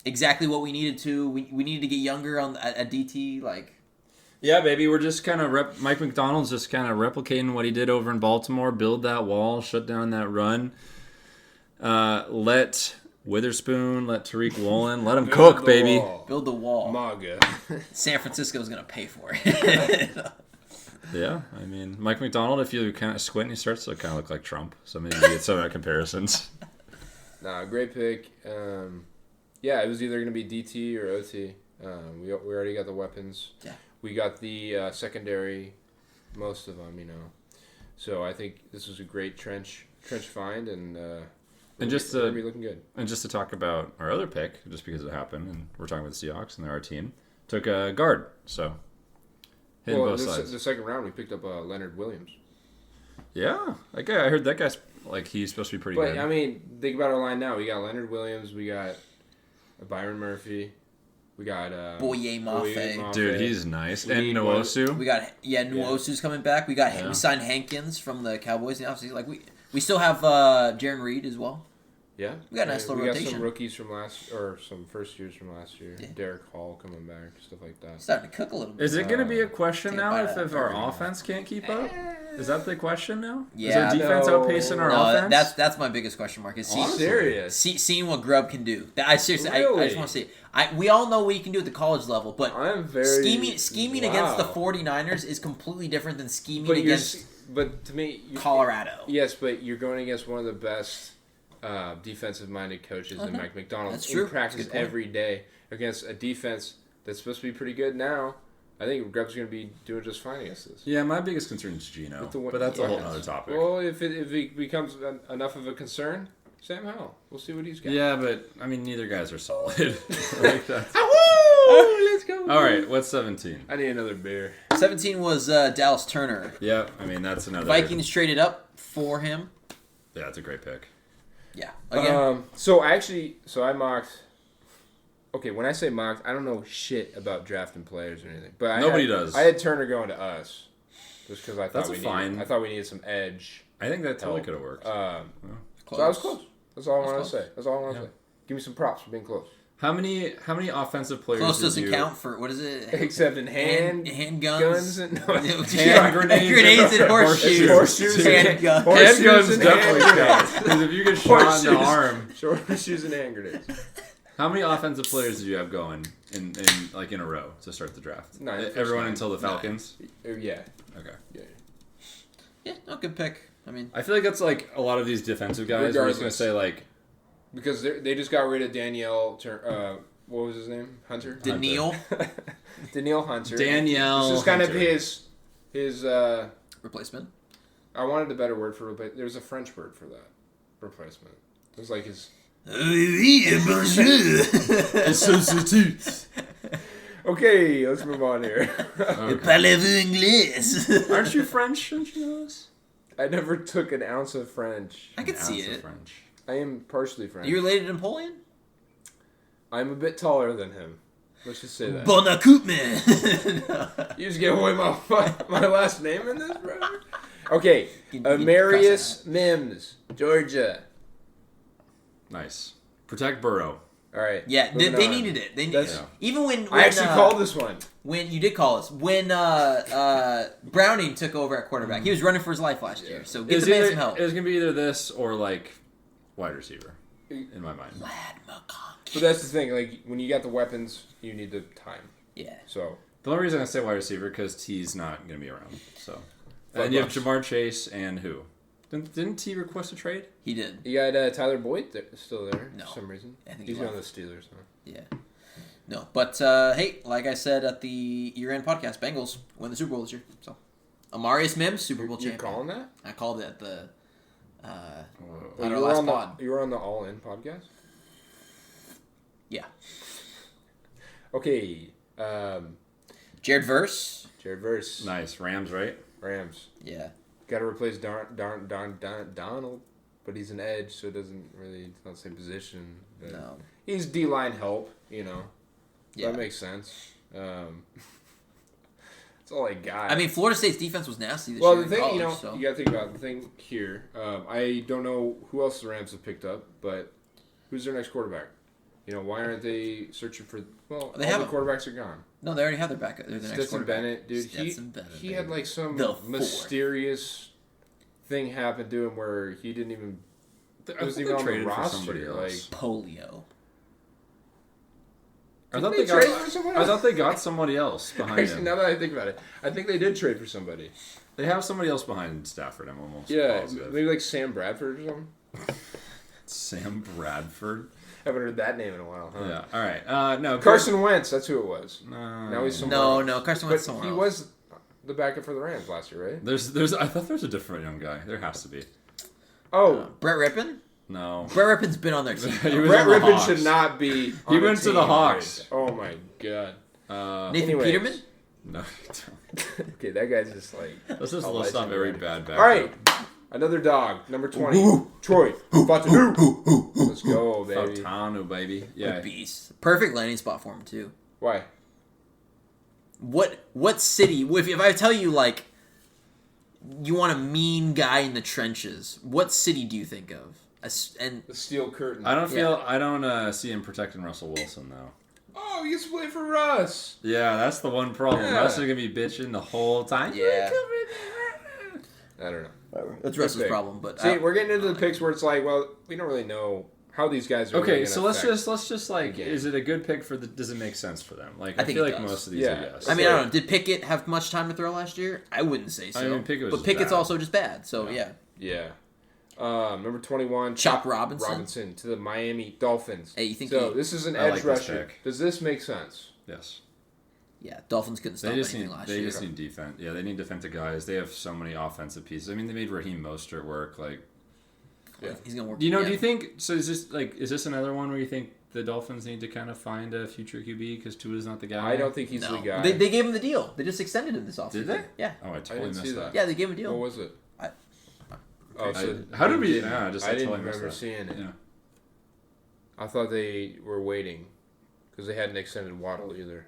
Exactly what we needed to. We needed to get younger on at DT. Yeah, baby, we're just kind of Mike McDonald's just kind of replicating what he did over in Baltimore. Build that wall, shut down that run. Let Witherspoon, let Tariq Woolen, let him cook, baby. Wall. Build the wall. MAGA. San Francisco's gonna pay for it. Yeah, I mean, Mike McDonald, if you kind of squint, he starts to kind of look like Trump. So maybe you get some of that comparisons. Nah, great pick. Yeah, it was either gonna be DT or OT. We already got the weapons. Yeah. We got the secondary, most of them, So I think this was a great trench find, and just to be looking good. And just to talk about our other pick, just because it happened, and we're talking about the Seahawks and they're our team, took a guard. So hitting both sides. The second round we picked up Leonard Williams. Yeah, that guy. I heard that guy's he's supposed to be pretty good. But I mean, think about our line now. We got Leonard Williams. We got Byron Murphy. We got Boye Mafe. Dude, he's nice. And Nwosu. We got Nwosu's coming back. We signed Hankins from the Cowboys. And obviously, like we still have Jaron Reed as well. Yeah, we got a nice little rotation. We got some rookies from some first years from last year. Yeah. Derek Hall coming back, stuff like that. Starting to cook a little bit. Is it going to be a question now if our offense can't keep up? Is that the question now? Yeah. Is our defense outpacing our offense? That's my biggest question mark. Is seeing what Grubb can do. I seriously, really? I just want to see. We all know what he can do at the college level, but I'm very scheming against the 49ers is completely different than scheming against. But to me, Colorado. Yes, but you're going against one of the best defensive-minded coaches in Mike McDonald. That's true. In practice every day against a defense that's supposed to be pretty good now. I think Grubb's going to be doing just fine against this. Yeah, my biggest concern is Geno, but that's a whole other topic. Well, if it becomes enough of a concern, Sam Howell. We'll see what he's got. Yeah, but, I mean, neither guys are solid. Like that's... Let's go. All right, what's 17? I need another beer. 17 was Dallas Turner. Yeah, I mean, that's another... Vikings traded up for him. Yeah, that's a great pick. Yeah. Again. So I mocked... Okay, when I say mocked, I don't know shit about drafting players or anything. But Nobody does. I had Turner going to us. Just because I thought we needed some edge. I think that totally could have worked. So I was close. That's all I want to say. That's all I want to say. Give me some props for being close. How many offensive players? Close doesn't count for what is it? Except in handguns, hand grenades and horseshoes. Handguns. Handguns definitely count. Because if you get shot in the arm, horseshoes and hand grenades. How many offensive players did you have going in a row to start the draft? 9. Everyone until the Falcons. 9. Yeah. Okay. Yeah, no, good pick. I mean, I feel like that's like a lot of these defensive guys. We're just gonna say like. Because they just got rid of Danielle. What was his name? Hunter. Danielle Hunter. Danielle. This is kind of his replacement. I wanted a better word for replacement. There's a French word for that. Replacement. It was like his. Okay, let's move on here. Parlez-vous anglais? Aren't you French? Don't you know this? I never took an ounce of French. I could see it. French. I am partially French. Are you related to Napoleon? I'm a bit taller than him. Let's just say that. Bon accoutrement. You just gave away my last name in this, bro? Okay. Amarius Mims, Georgia. Nice. Protect Burrow. All right. Yeah, they needed it. They needed it. Even when I actually called this one. When you did call us, when Browning took over at quarterback, he was running for his life last year. So give the man some help. It was gonna be either this or like wide receiver, in my mind. Lad McConkey. But that's the thing. Like when you got the weapons, you need the time. Yeah. So the only reason I say wide receiver because T's not gonna be around. So and you have Jamar Chase and who? Didn't T request a trade? He did. You got Tyler Boyd still there for some reason. I think he's on the Steelers now. Yeah. No, but hey, like I said at the year-end podcast, Bengals win the Super Bowl this year. So, Amarius Mims, Super Bowl champion. You calling that? I called it at the on our last pod. You were on the All In podcast? Yeah. Okay. Jared Verse. Nice. Rams, right? Rams. Yeah. Got to replace Donald, but he's an edge, so it's not the same position. No. He's D-line help, you know. Yeah. That makes sense. That's all I got. I mean, Florida State's defense was nasty this year. Well, the thing, college, you got to think about the thing here. I don't know who else the Rams have picked up, but who's their next quarterback? You know, why aren't they searching for? Well, the quarterbacks are gone. No, they already have their backup. They're the next Stetson Bennett, dude. He had like some mysterious thing happen to him where he didn't even. It was even on the roster. Like polio. I thought they got somebody else behind Actually, him. now that I think about it, I think they did trade for somebody. They have somebody else behind Stafford. I'm almost positive. Maybe like Sam Bradford or something. Sam Bradford. Haven't heard that name in a while, huh? Yeah. All right. No. Carson Wentz. That's who it was. Now he's somewhere. No. Carson Wentz. But he was the backup for the Rams last year, right? I thought there was a different young guy. There has to be. Oh, Brett Rippon. No. Brett Rippon's been on their team. Brett Rippon should not be. He went to the Hawks. Oh my god. Nathan Peterman. No. Okay, that guy's just like. Let's just list off very bad backup. All right. Another dog, number 20. Troy. Let's go, baby. Fautanu, baby. Yeah. A beast. Perfect landing spot for him, too. Why? What city? If I tell you like you want a mean guy in the trenches, what city do you think of? And The Steel Curtain. I don't see him protecting Russell Wilson though. Oh, he gets to play for Russ. Yeah, that's the one problem. Yeah. Russ is gonna be bitching the whole time. Yeah. I don't know. that's Russell's pick. problem. But See, we're getting into the picks where it's like, well, we don't really know how these guys are. Okay, really so gonna let's affect just like, the game. is it a good pick for the? Does it make sense for them? Like, I think feel it like does. most of these Yeah. are yes. I mean, I don't know. Did Pickett have much time to throw last year? I wouldn't say so. I mean, Pickett was but just Pickett's bad. also just bad. So yeah. Yeah. Number 21, Chop Robinson to the Miami Dolphins. Hey, you think so? This is an I edge like this rusher. pick. Does this make sense? Yes. Yeah, Dolphins couldn't stop They just anything need last they year. just need defense. Yeah, they need defensive guys. They have so many offensive pieces. I mean, they made Raheem Mostert work. Like, Yeah. He's gonna work. do yeah. you think? So is this another one where you think the Dolphins need to kind of find a future QB because Tua's not the guy? I don't think he's the guy. They gave him the deal. They just extended him this offseason. Did they? Yeah. Oh, I totally didn't see missed that. that. Yeah, they gave him a deal. What was it? I- How did we? didn't- I I didn't totally missed remember that. seeing it. Yeah. I thought they were waiting because they hadn't extended Waddle either.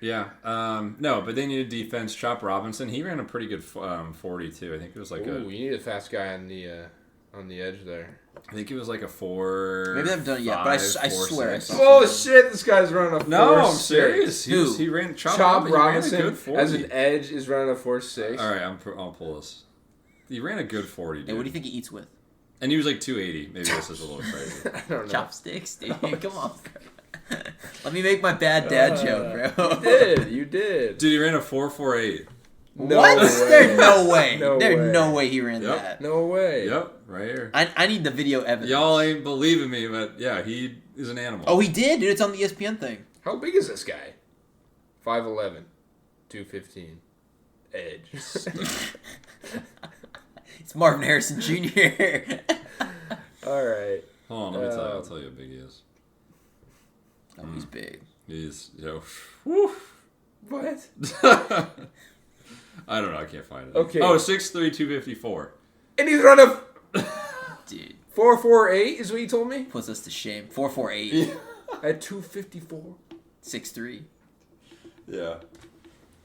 Yeah. No, but they needed defense. Chop Robinson. He ran a pretty good 40 too. I think it was like Ooh, you need a fast guy on the edge there. I think it was like a 4. Maybe they haven't done it yet, but I swear I saw Oh shit! This guy's running a 4.6. No, I'm serious. Who? He ran Chop Robinson. Robinson He ran a good 40. as an edge is running a 4.6. All right, I'll pull this. He ran a good 40, dude. Hey, what do you think he eats with? And he was like 280. Maybe this is a little crazy. I don't know. Chopsticks, dude. Come on. Let me make my bad dad joke, bro. You did. Dude, he ran a 4.48. No what? way. There's no way. No There's way. no way he ran Yep. that. No way. Yep, right here. I need the video evidence. Y'all ain't believing me, but yeah, he is an animal. Oh, he did, dude. It's on the ESPN thing. How big is this guy? 5'11", 215, edge. It's Marvin Harrison Jr. All right. Hold on, let me tell you. I'll tell you how big he is. Oh, he's big. He's, whew. What? I don't know. I can't find it. Okay. Oh, 6'3", 254. And he's running Dude, 4.48 is what you told me? puts us to shame. 4.48, At 254. 6'3". Yeah.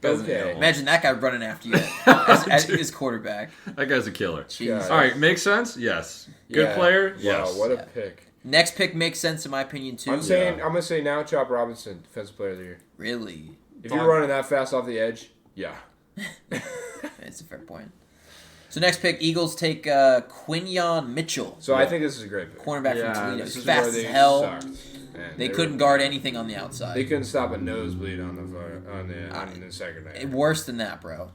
Okay. Imagine that guy running after you as his quarterback. That guy's a killer. Jeez. All right, makes sense? Yes. Good Yeah. player? Yes. Wow, what a Yeah. pick. Next pick makes sense in my opinion too. I'm gonna say now Chop Robinson, defensive player of the year. Really, If you're running that fast off the edge, yeah. it's a fair point. So next pick, Eagles take Quinyon Mitchell, So I think this is a great pick. cornerback Yeah, from Toledo. This He's is fast where as they hell. sucked. And They were- couldn't guard anything on the They outside. couldn't stop a nosebleed on the second night. Worse than that, bro.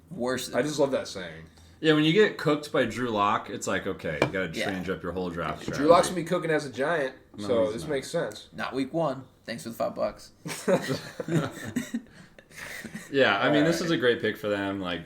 Worse. Than I just love that saying. Yeah, when you get cooked by Drew Lock, it's like, okay, you got to Yeah. change up your whole draft strategy. Drew Lock's gonna be cooking as a Giant, No, so he's this not. makes sense. not week one. Thanks for the $5. Yeah, I mean, this Alright. is a great pick for them. Like,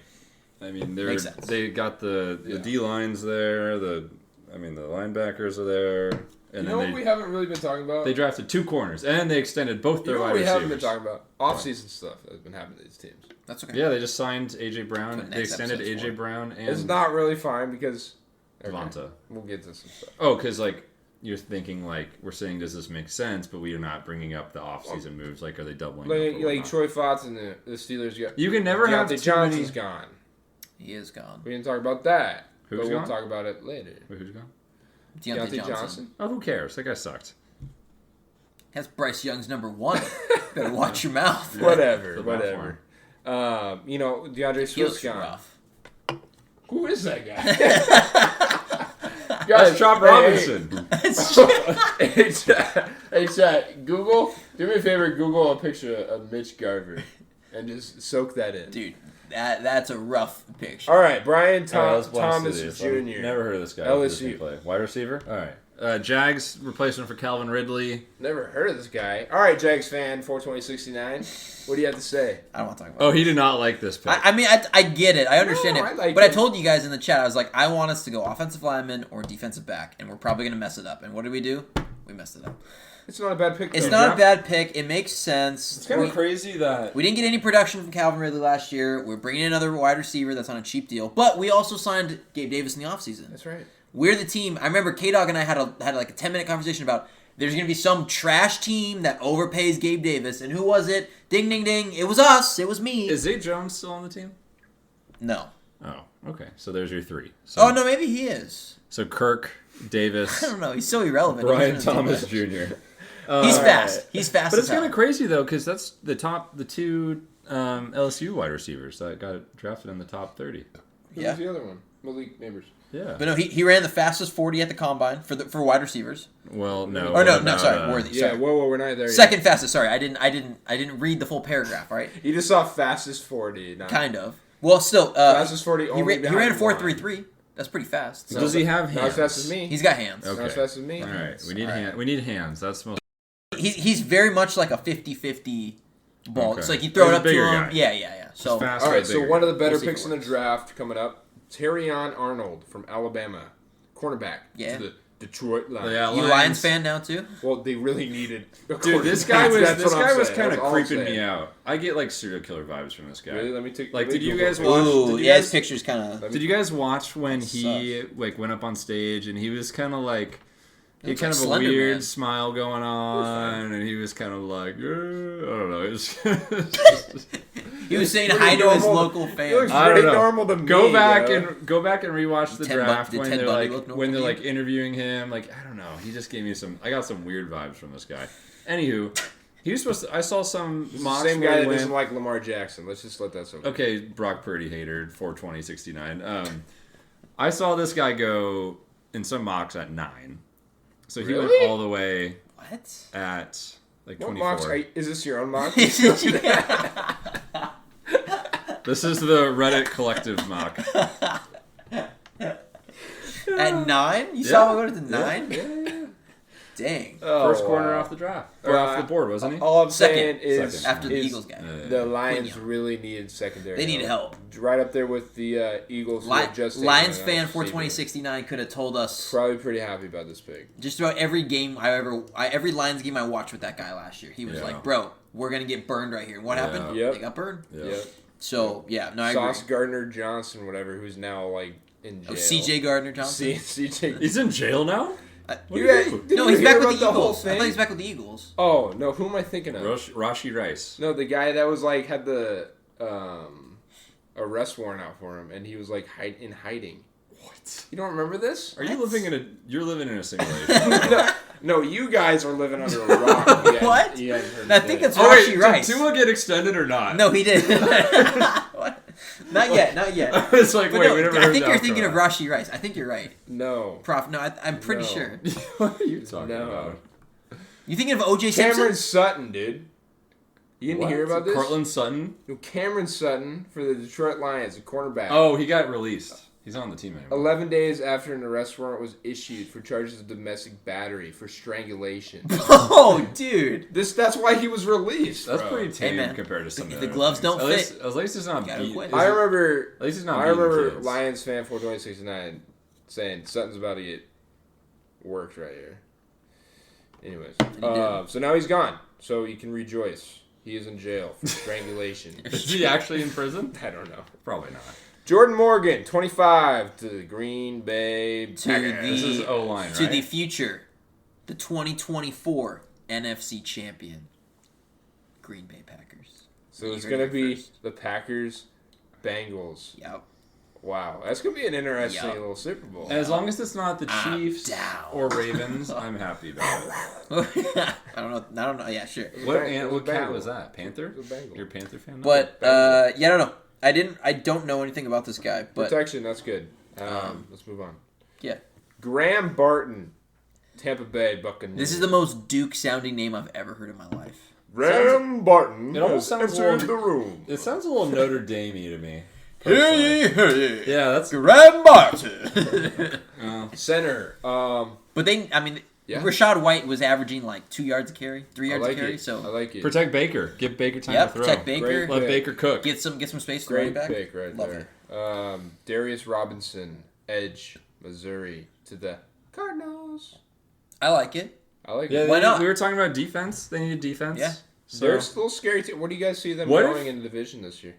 I mean, Makes sense. they got the Yeah. D lines there. The linebackers are there, and You know then what we haven't really been talking about? they drafted 2 corners, and they extended both You their know wide what we receivers. haven't been talking about? Off-season stuff that's been happening to these teams. That's okay. Yeah, they just signed AJ Brown. Put They next extended episode's AJ for. Brown It's and not really fine because Devonta. We'll get to some stuff. Oh, because like you're thinking like we're saying, does this make sense? But we are not bringing up the off-season moves. Like, are they doubling? up or Like whatnot? Troy Fotz and the Steelers got. You can never have Deontay too Johnson's many. gone. He is gone. We didn't talk about that. Who's but we'll gone? talk about it later. Wait, who's gone? Deontay Johnson. Oh, who cares? That guy sucked. That's Bryce Young's number 1. Better watch your mouth. Whatever, Feel bad for whatever. DeAndre He Swift's looks gone. rough. Who is that guy? That's Chop Robinson. Hey, chat. Google. Do me a favor. Google a picture of Mitch Garver, and just soak that in. Dude, that's a rough picture. All right, Brian All right, let's blast Thomas through these. Jr. Never heard of this guy. LSU. This play. Wide receiver. All right. Jags replacement for Calvin Ridley. Never heard of this guy. All right, Jags fan, 42069. What do you have to say? I don't want to talk about Oh, it. he did not like this pick. I mean, I get it. I understand No, it. I like but it. I told you guys in the chat, I was like, I want us to go offensive lineman or defensive back, and we're probably going to mess it up. And what did we do? We messed it up. It's not a bad pick. It's though. not a bad pick. It makes sense. it's kind of crazy that We didn't get any production from Calvin Ridley last year. We're bringing in another wide receiver that's on a cheap deal. But we also signed Gabe Davis in the offseason. That's right. We're the team. I remember K-Dog and I had like a 10-minute conversation about there's going to be some trash team that overpays Gabe Davis. And who was it? Ding, ding, ding. It was us. It was me. Is Zay Jones still on the team? No. Oh, okay. So there's your 3. So, Oh, no, maybe he is. So Kirk, Davis, I don't know. He's so irrelevant. Brian Thomas Jr. He's fast. He's fast. But as it's kind of hell. crazy, though, because that's the 2 LSU wide receivers that got drafted in the top 30. Who's the other one? Malik Neighbors. Yeah. But no, he ran the fastest 40 at the combine for wide receivers. Well, no. Or no, sorry, Worthy. Yeah, Sorry. whoa, we're not there yet. Second fastest. Sorry, I didn't read the full paragraph. Right. You just saw fastest 40. Not Kind of. Well, still. fastest 40 He only ran a behind 4.33. That's pretty fast. So. Does he have hands? Not as fast as me. He's got hands. Okay. Not as fast as me. All right. We need All right. hands. We need hands. That's most. He's very much like a 50-50 ball. Okay. It's like you throw He's it a up to bigger him. guy. Yeah. So fast. All right, so one of the better We'll see if picks it in the works. draft coming up, Terrion Arnold from Alabama, cornerback. Yeah. To the Detroit Lions. Yeah, you Lions fan now too? Well, they really needed a Dude, this quarterback. guy was That's what I'm saying. kind of That's all I'm creeping saying. me out. I get like serial killer vibes from this guy. Really? Let me take. Like, let me did you Google guys it. watch- Ooh, did you yeah, guys- his picture's kind of. Did you guys watch when he Sus. like went up on stage and he was kind of like he had Looks kind like of a Slender weird Man. smile going on and he was kind of like I don't know. It was He was saying Pretty hi to his normal. local He fans. looks I don't pretty know. normal to me. go back bro. and rewatch the Ted draft Did when Ted they're Bundy like look normal when they're to you? like interviewing him. Like I don't know. He just gave me I got some weird vibes from this guy. Anywho, he was supposed to. I saw some This is the mocks same where guy he that doesn't went. like Lamar Jackson. Let's just let that soak. Okay, Brock Purdy hater 420-69. I saw this guy go in some mocks at 9. So he went Really? all the way What? at like What 24. mocks? Is this your own mock? Yeah. This is the Reddit collective mock. At 9? You Yeah. saw him go to 9? Yeah. Dang. First Oh, corner wow. off the draft. Or off the board, wasn't he? All I'm Second. saying is Second. After the is Eagles guy. the Lions Clingy. really needed secondary. They needed help. Right up there with the Eagles. who had just taken Lions a fan receiver. 42069 could have told us Probably pretty happy about this pick. just about every game every Lions game I watched with that guy last year. He was Yeah. like, "Bro, we're gonna get burned right here." And what happened? Yep. They got burned. Yeah. Yep. So yeah, no, I Sauce agree. Gardner Johnson, whatever, who's now like in jail. Oh, C.J. Gardner Johnson. CJ. He's in jail now? You guys, do? did No, you he's hear back with about the whole Eagles. I thing? thought he's back with the Eagles. Oh no, who am I thinking of? Rashi Rice. No, the guy that was like had the arrest warrant out for him, and he was like in hiding. What? You don't remember this? Are you living in a? You're living in a simulation. No, you guys are living under a rock. You What? hadn't- you hadn't heard I of think that. it's Oh wait, Rashi Rice. did Tua get extended or not? No, he did. What? Not yet. It's like But wait, no, we never I heard think the you're outro. thinking of Rashi Rice. I think you're right, No. Prof. No, I'm pretty No. sure. What are you talking No. about? You thinking of O.J. Simpson? Cameron Sutton, dude. You didn't What? hear about this? Cortland Sutton? No, Cameron Sutton for the Detroit Lions, a cornerback. Oh, he got released. He's on the team anymore. 11 days after an arrest warrant was issued for charges of domestic battery for strangulation. Oh, dude. That's why he was released. That's bro. pretty tame man. compared to some If of the other gloves things. don't at least, fit, at least it's not you gotta beat. quit. is I it- remember At least he's not I beating remember kids. Lions fan 42069 saying Sutton's about to get worked right here. Anyways, did. so now he's gone. So you can rejoice. He is in jail for strangulation. Is he actually in prison? I don't know. Probably not. Jordan Morgan, 25 to the Green Bay To Packers. This is O-line, right? To the future, the 2024 NFC champion, Green Bay Packers. So You it's heard going to it be first. the Packers, Bengals. Yep. Wow, that's going to be an interesting Yup. little Super Bowl. As long as it's not the I'm Chiefs down. or Ravens, I'm happy about it. I don't know. Yeah, sure. What cat Bengal. was that? Panther? It was a Bengal. You're a Panther fan? now? But yeah, I don't know. I don't know anything about this guy, but Protection, that's good. Let's move on. yeah, Graham Barton, Tampa Bay Buccaneers. this is the most Duke sounding name I've ever heard in my life. Graham Barton It almost has sounds entered a the little- room. It sounds a little Notre Dame-y to me. personally. Yeah, that's... Graham Barton. Center. But I mean, Yeah. Rashad White was averaging like 2 yards a carry, 3 I yards like a carry. it. So I like it. Protect Baker. Give Baker time yep, to throw. protect Baker. Great. Let Baker cook. Get some space to Great running back. pick right Love there. it. Darius Robinson, edge, Missouri, to the Cardinals. I like it. I like Yeah, it. Why not? we were talking about defense. They needed defense. Yeah. So, They're still scary too. What do you guys see them What going if- in the division this year?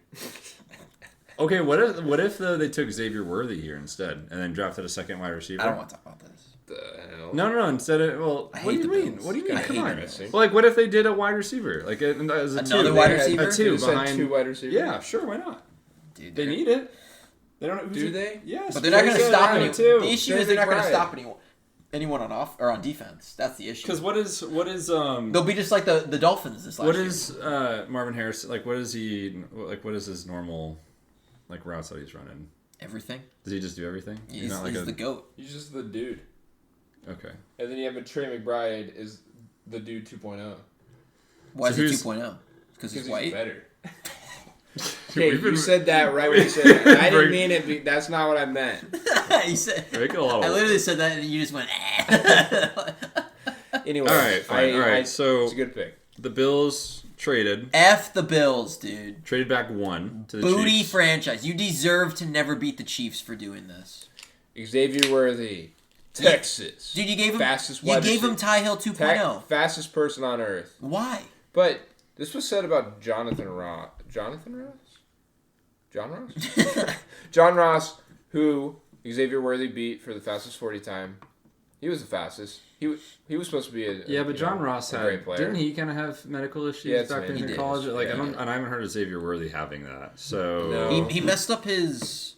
okay, what if they took Xavier Worthy here instead and then drafted a second wide receiver? I don't want to talk about this. the hell? No. Instead of I what do hate you the mean? Bills. What do you mean? I hate Come the on. Bills. Well, like, what if they did a wide receiver, like as a Another two? wide They had receiver? a two They said behind. two wide receivers. Yeah, sure. Why not? Dude, They need it. They don't. Do they? Yes. but they're not going to Brady stop said anyone. too. The issue is they're not going to McBride. stop anyone on off or on defense. That's the issue. Because what is They'll be just like the Dolphins this last what year. is Marvin Harris like? What is he like? What is his normal like routes that he's running? Everything. Does he just do everything? He's not like the GOAT. He's just the dude. Okay. And then you have Trey McBride is the dude 2.0. Why So is who's- he 2.0? Because he's white? better. Okay, We've been- you said that right when you said it. I didn't mean it. That's not what I meant. He said, We're making a lot of I literally said that and you just went, eh. Anyway, All right, fine. All right, so it's a good pick. the Bills traded F the Bills, dude. back one to the Booty Chiefs. franchise. You deserve to never beat the Chiefs for doing this. Xavier Worthy, Texas. Dude, you gave him fastest you wide gave him receiver. Ty Hill 2.0. Fastest person on earth. Why? But this was said about Jonathan Ross. Jonathan Ross? John Ross? John Ross, who Xavier Worthy beat for the fastest 40 time. He was the fastest. He was supposed to be But John Ross a great had player. didn't he kind of have medical issues Yeah, it's back me. in He college? did. Like Yeah. and I haven't heard of Xavier Worthy having that. So No. He messed up his.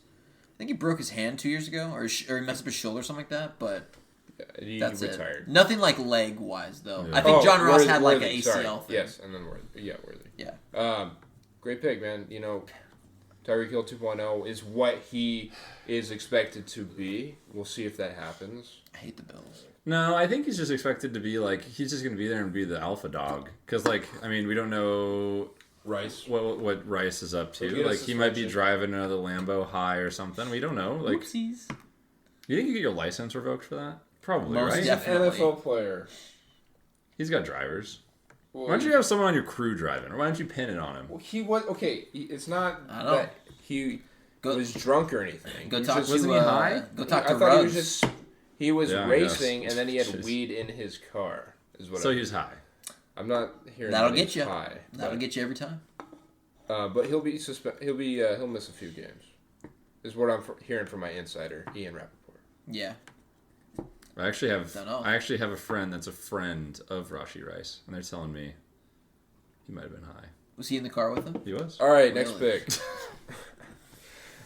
I think he broke his hand 2 years ago, or he messed up his shoulder or something like that. But He that's retired. it. Nothing like leg wise though. Yeah. I think John Ross Worthy- had like Worthy, an sorry. ACL thing. Yes, and then Worthy. Yeah, Worthy. Yeah. Great pick, man. You know, Tyreek Hill 2.0 is what he is expected to be. We'll see if that happens. I hate the Bills. No, I think he's just expected to be like he's just going to be there and be the alpha dog. Because we don't know Rice. what Rice is up He'll to. get a Like he might be suspension. driving another Lambo high or something. We don't know. Like Oopsies. you think you get your license revoked for that? Probably, Most right? He's an definitely. NFL player. He's got drivers. Well, Why don't you have someone on your crew driving, or why don't you pin it on him? Well, he was okay. It's not I know. that he Go- was drunk or anything. Go He was talk just- to wasn't he high? Go talk I to thought he Ruggs. was Yeah, I racing guess. and then he had Jeez. weed in his car. Is what So I'm, he's high. I'm not hearing. That'll that get he's you. High, That'll get you every time. but he'll be he'll miss a few games. Is what I'm hearing from my insider, Ian Rappaport. Yeah. I actually Dunno. have a friend that's a friend of Rashi Rice, and they're telling me he might have been high. Was he in the car with him? He was. All right, next Really? pick.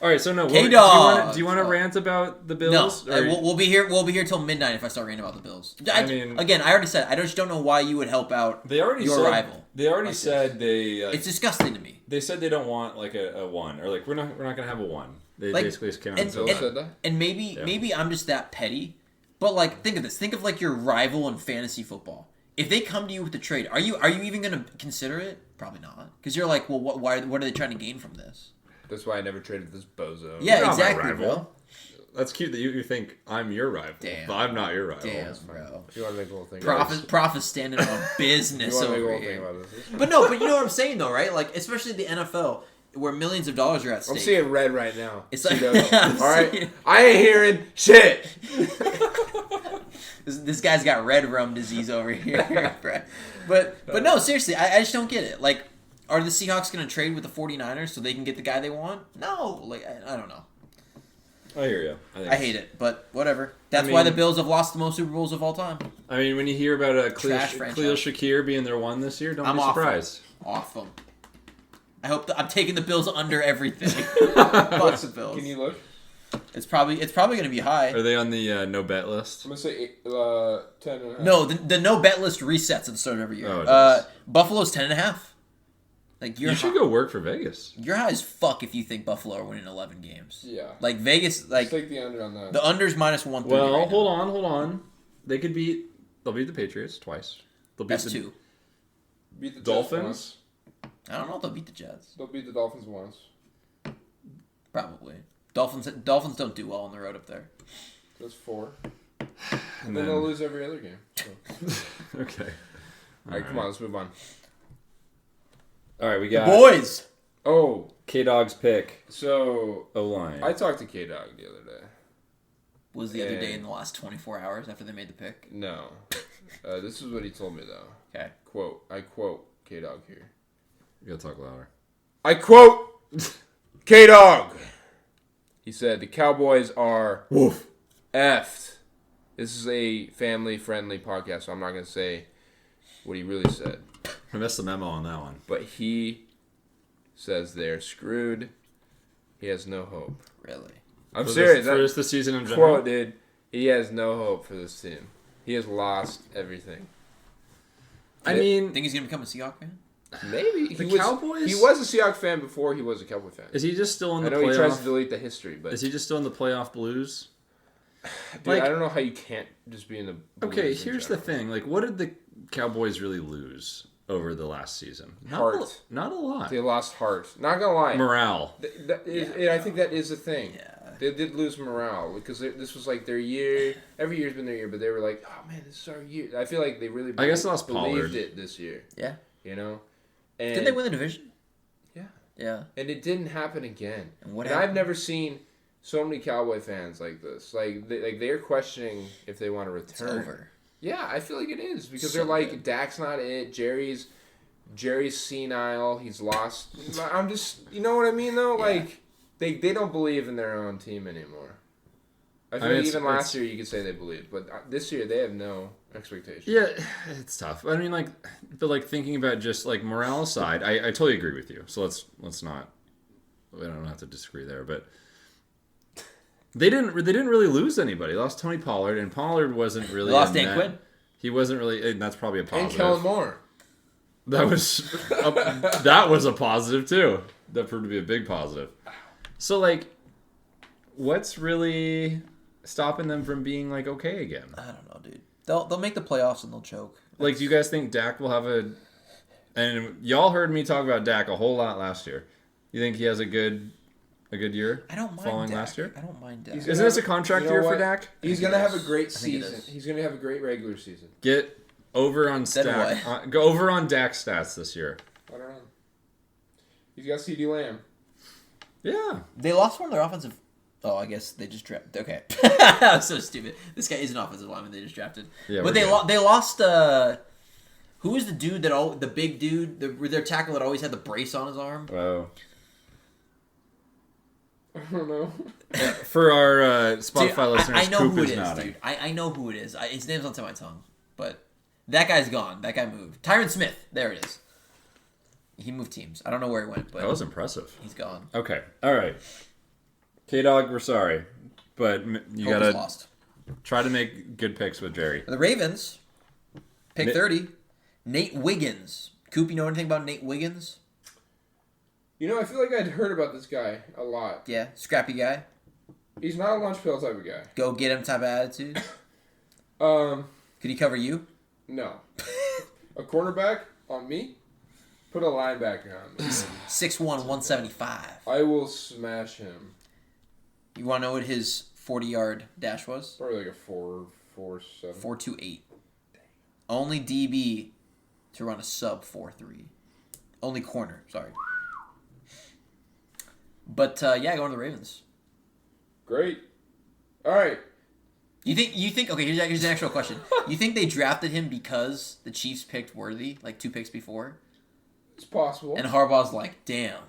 All right, so no. K-Dog! Do you want to rant about the Bills? No, Or- we'll be here. We'll be here till midnight if I start ranting about the Bills. I mean- again, I already said I just don't know why you would help out They already your said, rival. They already like said they. It's disgusting to me. They said they don't want like a one, or like we're not gonna have a one. They Like, basically just came out and- and Bill said said that. And maybe I'm just that petty, but like think of this. Think of like your rival in fantasy football. If they come to you with the trade, are you even going to consider it? Probably not, because you're like, well, what are they trying to gain from this? That's why I never traded this bozo. Yeah, You're not my exactly, rival. bro. That's cute that you think I'm your rival, Damn. but I'm not your rival. Damn, bro. If you want to make a whole thing. Prophet standing on You business want to make a over whole thing here. about this? But you know what I'm saying though, right? Like, especially the NFL, where millions of dollars are at stake. I'm seeing red right now. It's like- Cheetos. I'm All right, seeing- I ain't hearing shit. This guy's got red rum disease over here. but no, seriously, I just don't get it. Like, are the Seahawks going to trade with the 49ers so they can get the guy they want? No. Like, I don't know. I hear you. I hate it, but whatever. That's I why mean- the Bills have lost the most Super Bowls of all time. I mean, when you hear about a Trash Khalil franchise. Shakir being their one this year, don't I'm be off them. surprised. Off them. I hope I'm taking the Bills under everything. Fuck the Bills. Can you look? It's probably going to be high. Are they on the no bet list? I'm gonna say 10 and a half. No, the no bet list resets at the start of every year. Oh, it does. Buffalo's 10.5. Like You should go work for Vegas. You're high as fuck if you think Buffalo are winning 11 games. Yeah. Like Vegas, Let's like take the under on that. the under's minus 130. Well, right hold on. They'll beat the Patriots twice. They'll beat That's the two. Beat the Jets Dolphins. once. I don't know if they'll beat the Jets. They'll beat the Dolphins once. Probably. Dolphins don't do well on the road up there. That's 4. And Then then, they'll lose every other game. So. okay. All right, come on, let's move on. All right, we got Boys! Oh, K-Dog's pick. so O-line. I talked to K-Dog the other day. Was the other day in the last 24 hours after they made the pick. No. This is what he told me, though. Okay. I quote K-Dog here. You gotta talk louder. I quote K-Dog. He said, the Cowboys are Woof. effed This is a family-friendly podcast, so I'm not going to say what he really said. I missed the memo on that one. But he says they're screwed. He has no hope. Really? I'm For serious. This, the season in general? Quote, dude. He has no hope for this team. He has lost everything. I mean... Think he's going to become a Seahawks fan? Maybe. Cowboys? He was a Seahawks fan before he was a Cowboy fan. Is he just still in the playoff? I know he tries to delete the history, but... Is he just still in the playoff blues? Dude, like, I don't know how you can't just be in the blues. Okay, here's the thing. Like, what did the Cowboys really lose over the last season? Heart. Not a lot. They lost heart. Not gonna lie. Morale. I think that is a thing. Yeah. They did lose morale because this was like their year. Every year's been their year, but they were like, "Oh man, this is our year." I feel like they really. I guess they lost believed Pollard. it this year. Yeah. You know. And, Didn't they win the division? Yeah. Yeah. And it didn't happen again. And what and happened? I've never seen so many Cowboy fans like this. They're questioning if they want to return. It's over. Yeah, I feel like it is because So they're like, good. Dak's not it. Jerry's senile. He's lost. I'm just, you know what I mean though. Yeah. Like they don't believe in their own team anymore. I feel mean, like it's- even last year you could say they believed, but this year they have no expectations. Yeah, it's tough. I mean, but thinking about just like morale aside, I totally agree with you. So let's not. We don't have to disagree there, but they didn't really lose anybody. They lost Tony Pollard, and Pollard wasn't really. They lost Dan Quinn. He wasn't really, and that's probably a positive. And Kellen Moore. That was a positive too. That proved to be a big positive. So what's really stopping them from being okay again? I don't know, dude. They'll make the playoffs and they'll choke. Do you guys think Dak will have a? And y'all heard me talk about Dak a whole lot last year. You think he has a good year? I don't mind following Dak. last year. I don't mind Dak. Isn't Isn't this a contract you know year for what? Dak? He's think gonna it have a is. great I think it season. is. He's gonna have a great regular season. Get over on Then Dak. Go over on Dak's stats this year. I don't know. He's got CD Lamb. Yeah. They lost one of their offensive. Oh, I guess they just drafted. Okay, that was so stupid. This guy is an offensive lineman. They just drafted. Yeah, but we're good. they lost. Who was the dude the big dude, their tackle that always had the brace on his arm? Oh. I don't know. For our Spotify Dude, listeners, I know Coop who it is is, nodding. dude. I know who it is. His name's on the tip of my tongue, but that guy's gone. That guy moved. Tyron Smith. There it is. He moved teams. I don't know where he went, but That was impressive. he's gone. Okay. All right. K-Dog, we're sorry. But you Hope got he's to lost. try to make good picks with Jerry. The Ravens, pick Nate- 30. Nate Wiggins. Coop, you know anything about Nate Wiggins? You know, I feel like I'd heard about this guy a lot. Yeah, scrappy guy. He's not a lunch pail type of guy. Go get him type of attitude. Um, Could he cover you? no. A cornerback on me? Put a linebacker on me. 6'1", 175. I will smash him. You want to know what his 40-yard dash was? Probably like a 4.47. 4.28. Only DB to run a sub 4.3. Only corner, sorry. But yeah, going to the Ravens. Great. All right. You think okay, here's the actual question. You think they drafted him because the Chiefs picked Worthy like 2 picks before? It's possible. And Harbaugh's like, damn,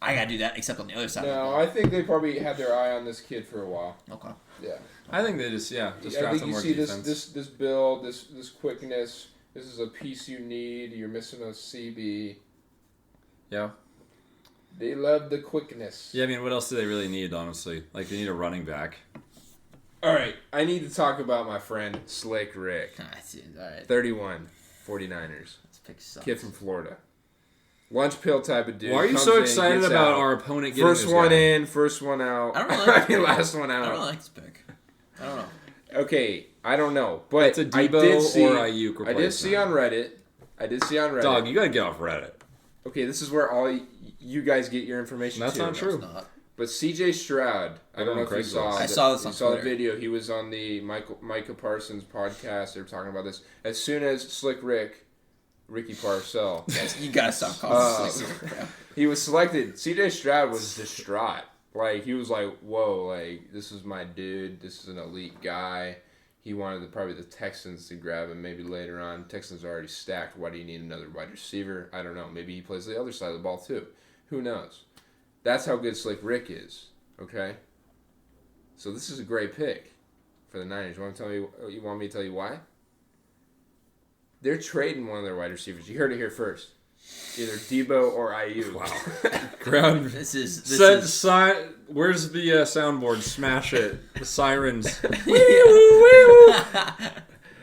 I gotta do that except on the other side of the No, ball. I think they probably had their eye on this kid for a while. Okay. Yeah. I think they just I draft think some you more see defense. this build, this quickness. This is a piece you need. You're missing a CB. Yeah. They love the quickness. Yeah, I mean, what else do they really need, honestly? They need a running back. All right, I need to talk about my friend Slick Rick. All right. 31, 49ers. This pick sucks. Kid from Florida. Lunch pill type of dude. Why are you Comes so in, excited gets about out. our opponent getting First this one guy? in, first one out. I don't really like I mean, last one I don't out. really like this pick. I don't know. Okay, I don't know, but It's a I Debo did see, or Ayuk I did see on replacement. Reddit. Dog, you gotta get off Reddit. Okay, this is where all you guys get your information. That's too. not true. It's not. But C.J. Stroud, I don't know if you saw. Craigslist. I saw this you on saw the Twitter. video. He was on the Micah Parsons podcast. They were talking about this. As soon as Slick Ricky Parcell, Guys, you gotta stop calling this Slick Rick, bro. he was selected. C.J. Stroud was distraught. He was like, "Whoa! This is my dude. This is an elite guy." He wanted probably the Texans to grab him maybe later on. Texans are already stacked. Why do you need another wide receiver? I don't know. Maybe he plays the other side of the ball too. Who knows? That's how good Slick Rick is. Okay? So this is a great pick for the Niners. You want me to tell you why? They're trading one of their wide receivers. You heard it here first. Either Debo or Ayuk. Wow. Ground. Where's the soundboard? Smash it. The sirens.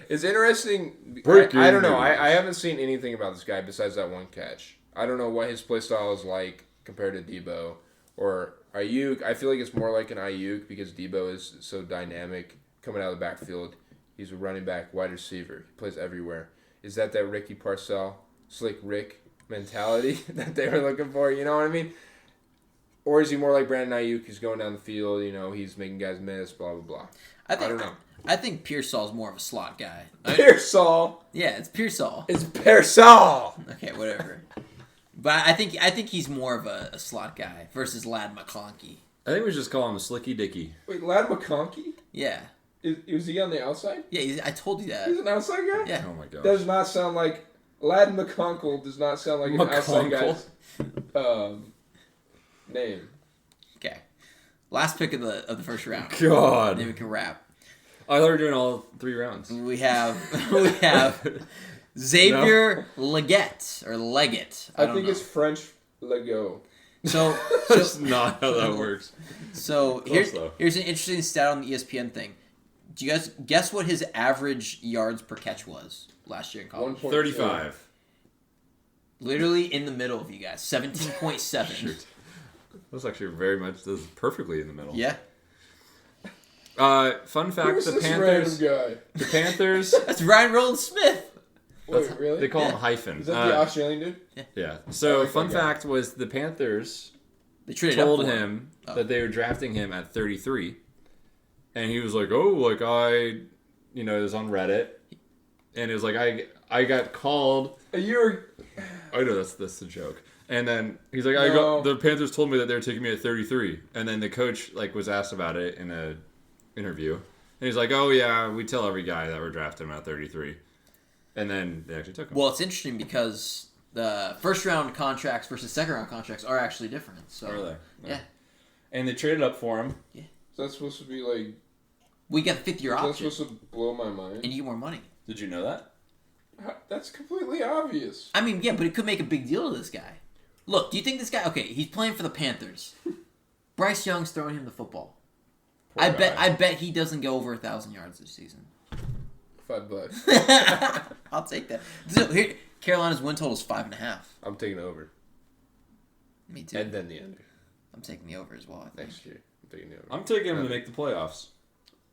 It's interesting. Breaking I don't know. news. I haven't seen anything about this guy besides that one catch. I don't know what his play style is like compared to Debo or Ayuk. I feel like it's more like an Ayuk because Debo is so dynamic coming out of the backfield. He's a running back, wide receiver. He plays everywhere. Is that Ricky Parcell, Slick Rick mentality that they were looking for? You know what I mean? Or is he more like Brandon Ayuk? He's going down the field. He's making guys miss. Blah blah blah. I don't know. I think Pearsall's more of a slot guy. Pearsall. Yeah, it's Pearsall. It's Pearsall. Okay, whatever. But I think he's more of a slot guy versus Lad McConkey. I think we should just call him a Slicky Dicky. Wait, Lad McConkey? Yeah. Is he on the outside? Yeah, I told you that. He's an outside guy? Yeah. Oh my gosh. Does not sound like Lad McConkle. Does not sound like an outside guy's name. Okay. Last pick of the first round. God. Then we can wrap. I thought we were doing all 3 rounds. We have Xavier Leggett or Leggett. I think it's French Lego. So That's not how that works. So here's an interesting stat on the ESPN thing. Do you guys guess what his average yards per catch was last year in college? 35. Literally in the middle of you guys. 17.7. Shoot. That's actually that's perfectly in the middle. Yeah. Fun fact: Who's the this Panthers. random guy? The Panthers. That's Ryan Roland Smith. Wait, really? They call him hyphen. Is that the Australian dude? Yeah. So like fun that guy. fact was the Panthers They traded told up for him that they were drafting him at 33, and he was like, "Oh, like it was on Reddit, and it was like I got called." I know that's the joke. And then he's like, the Panthers told me that they were taking me at 33. And then the coach was asked about it in a interview. And he's like, oh yeah, we tell every guy that we're drafting him at 33. And then they actually took him. Well, it's interesting because the first round contracts versus second round contracts are actually different. So are they? Yeah. And they traded up for him. Yeah. So that's supposed to be like. We got the 5th-year option. That's supposed to blow my mind. And you get more money. Did you know that? That's completely obvious. I mean, yeah, but it could make a big deal to this guy. Look, do you think this guy? Okay, he's playing for the Panthers. Bryce Young's throwing him the football. I bet he doesn't go over 1,000 yards this season. $5. I'll take that. So here, Carolina's win total is 5.5. I'm taking over. Me too. And then the under. I'm taking the over as well. I think. Next year, I'm taking the over. I'm taking him to make the playoffs.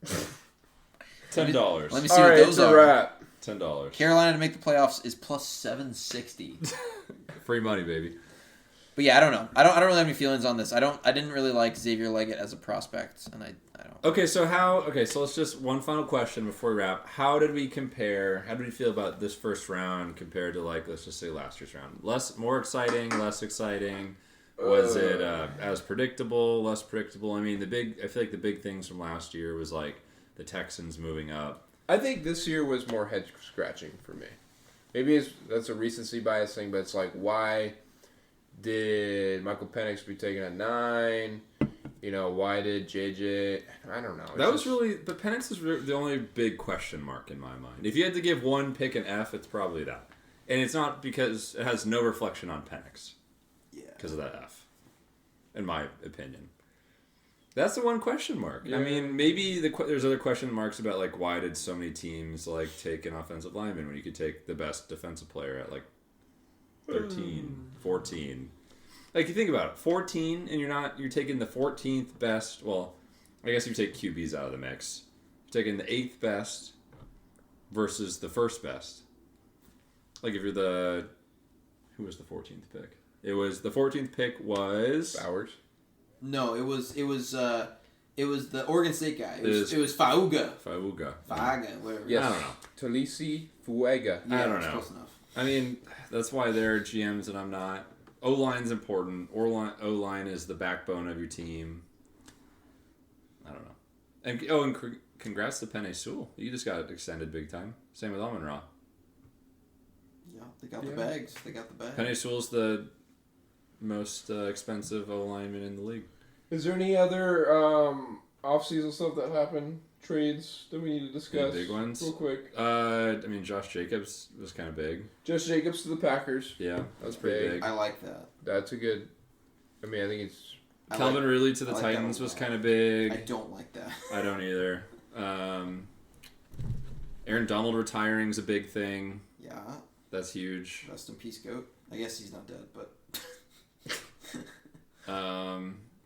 $10. Let me see All what right, those it's a are. wrap. $10. Carolina to make the playoffs is plus 760. Free money, baby. But yeah, I don't know. I don't really have any feelings on this. I didn't really like Xavier Leggett as a prospect, and I don't. Okay, so let's just one final question before we wrap. How did we compare? How did we feel about this first round compared to let's just say last year's round? More exciting, less exciting? Was it as predictable, less predictable? I mean, I feel like the big things from last year was the Texans moving up. I think this year was more head scratching for me. Maybe that's a recency bias thing, but it's like, why did Michael Penix be taken at 9? Why did JJ? I don't know. But Penix is the only big question mark in my mind. If you had to give one pick an F, it's probably that. And it's not because it has no reflection on Penix. Yeah. Because of that F, in my opinion. That's the one question mark. Yeah. I mean, maybe there's other question marks about why did so many teams take an offensive lineman when you could take the best defensive player at 13, 14. You think about it, 14, and you're taking the 14th best. Well, I guess you take QBs out of the mix. You're taking the 8th best versus the first best. If you're who was the 14th pick? The 14th pick was Bowers. No, it was the Oregon State guy. It was Fauga. Whatever. Yes. I don't know. Talisi Fuega. Yeah, I don't know. Close enough. I mean, that's why they're GMs and I'm not. O-line's important. O-line is the backbone of your team. I don't know. And congrats to Penny Sewell. You just got extended big time. Same with Amon-Ra. Yeah, they got the bags. Penny Sewell's the most expensive O-lineman in the league. Is there any other off-season stuff that happened, trades that we need to discuss. Big ones? Real quick. Josh Jacobs was kind of big. Josh Jacobs to the Packers. Yeah, that was pretty big. I like that. That's a good... I think it's... Calvin Ridley to the Titans was kind of big. I don't like that. I don't either. Aaron Donald retiring's a big thing. Yeah. That's huge. Rest in peace, GOAT. I guess he's not dead, but...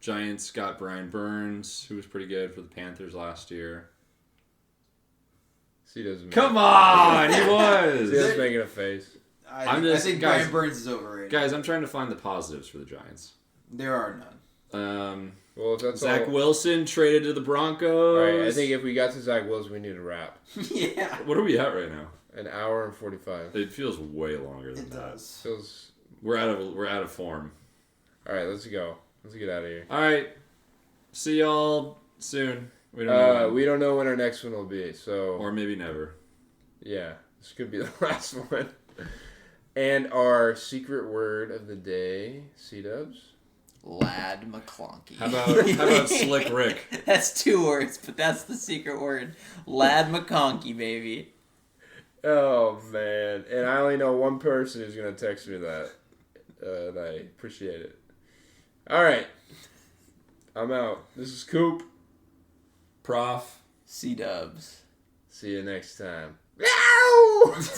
Giants got Brian Burns, who was pretty good for the Panthers last year. He doesn't. Come on, he was. He's making a face. I think guys, Brian Burns is overrated. Guys, I'm trying to find the positives for the Giants. There are none. Well, if that's Zach all... Wilson traded to the Broncos. All right, I think if we got to Zach Wilson, we need to wrap. Yeah. What are we at right now? An hour and 45. It feels way longer than It that. does. Feels... We're out of form. All right, let's go. Let's get out of here. All right, see y'all soon. We don't know. We don't know when our next one will be, so... Or maybe never. Yeah, this could be the last one. And our secret word of the day, C-dubs. Lad McClonky. How about Slick Rick? That's 2 words, but that's the secret word. Lad McConkey, baby. Oh, man. And I only know one person who's going to text me that. And I appreciate it. All right. I'm out. This is Coop. Prof. C-dubs. See you next time. Meow!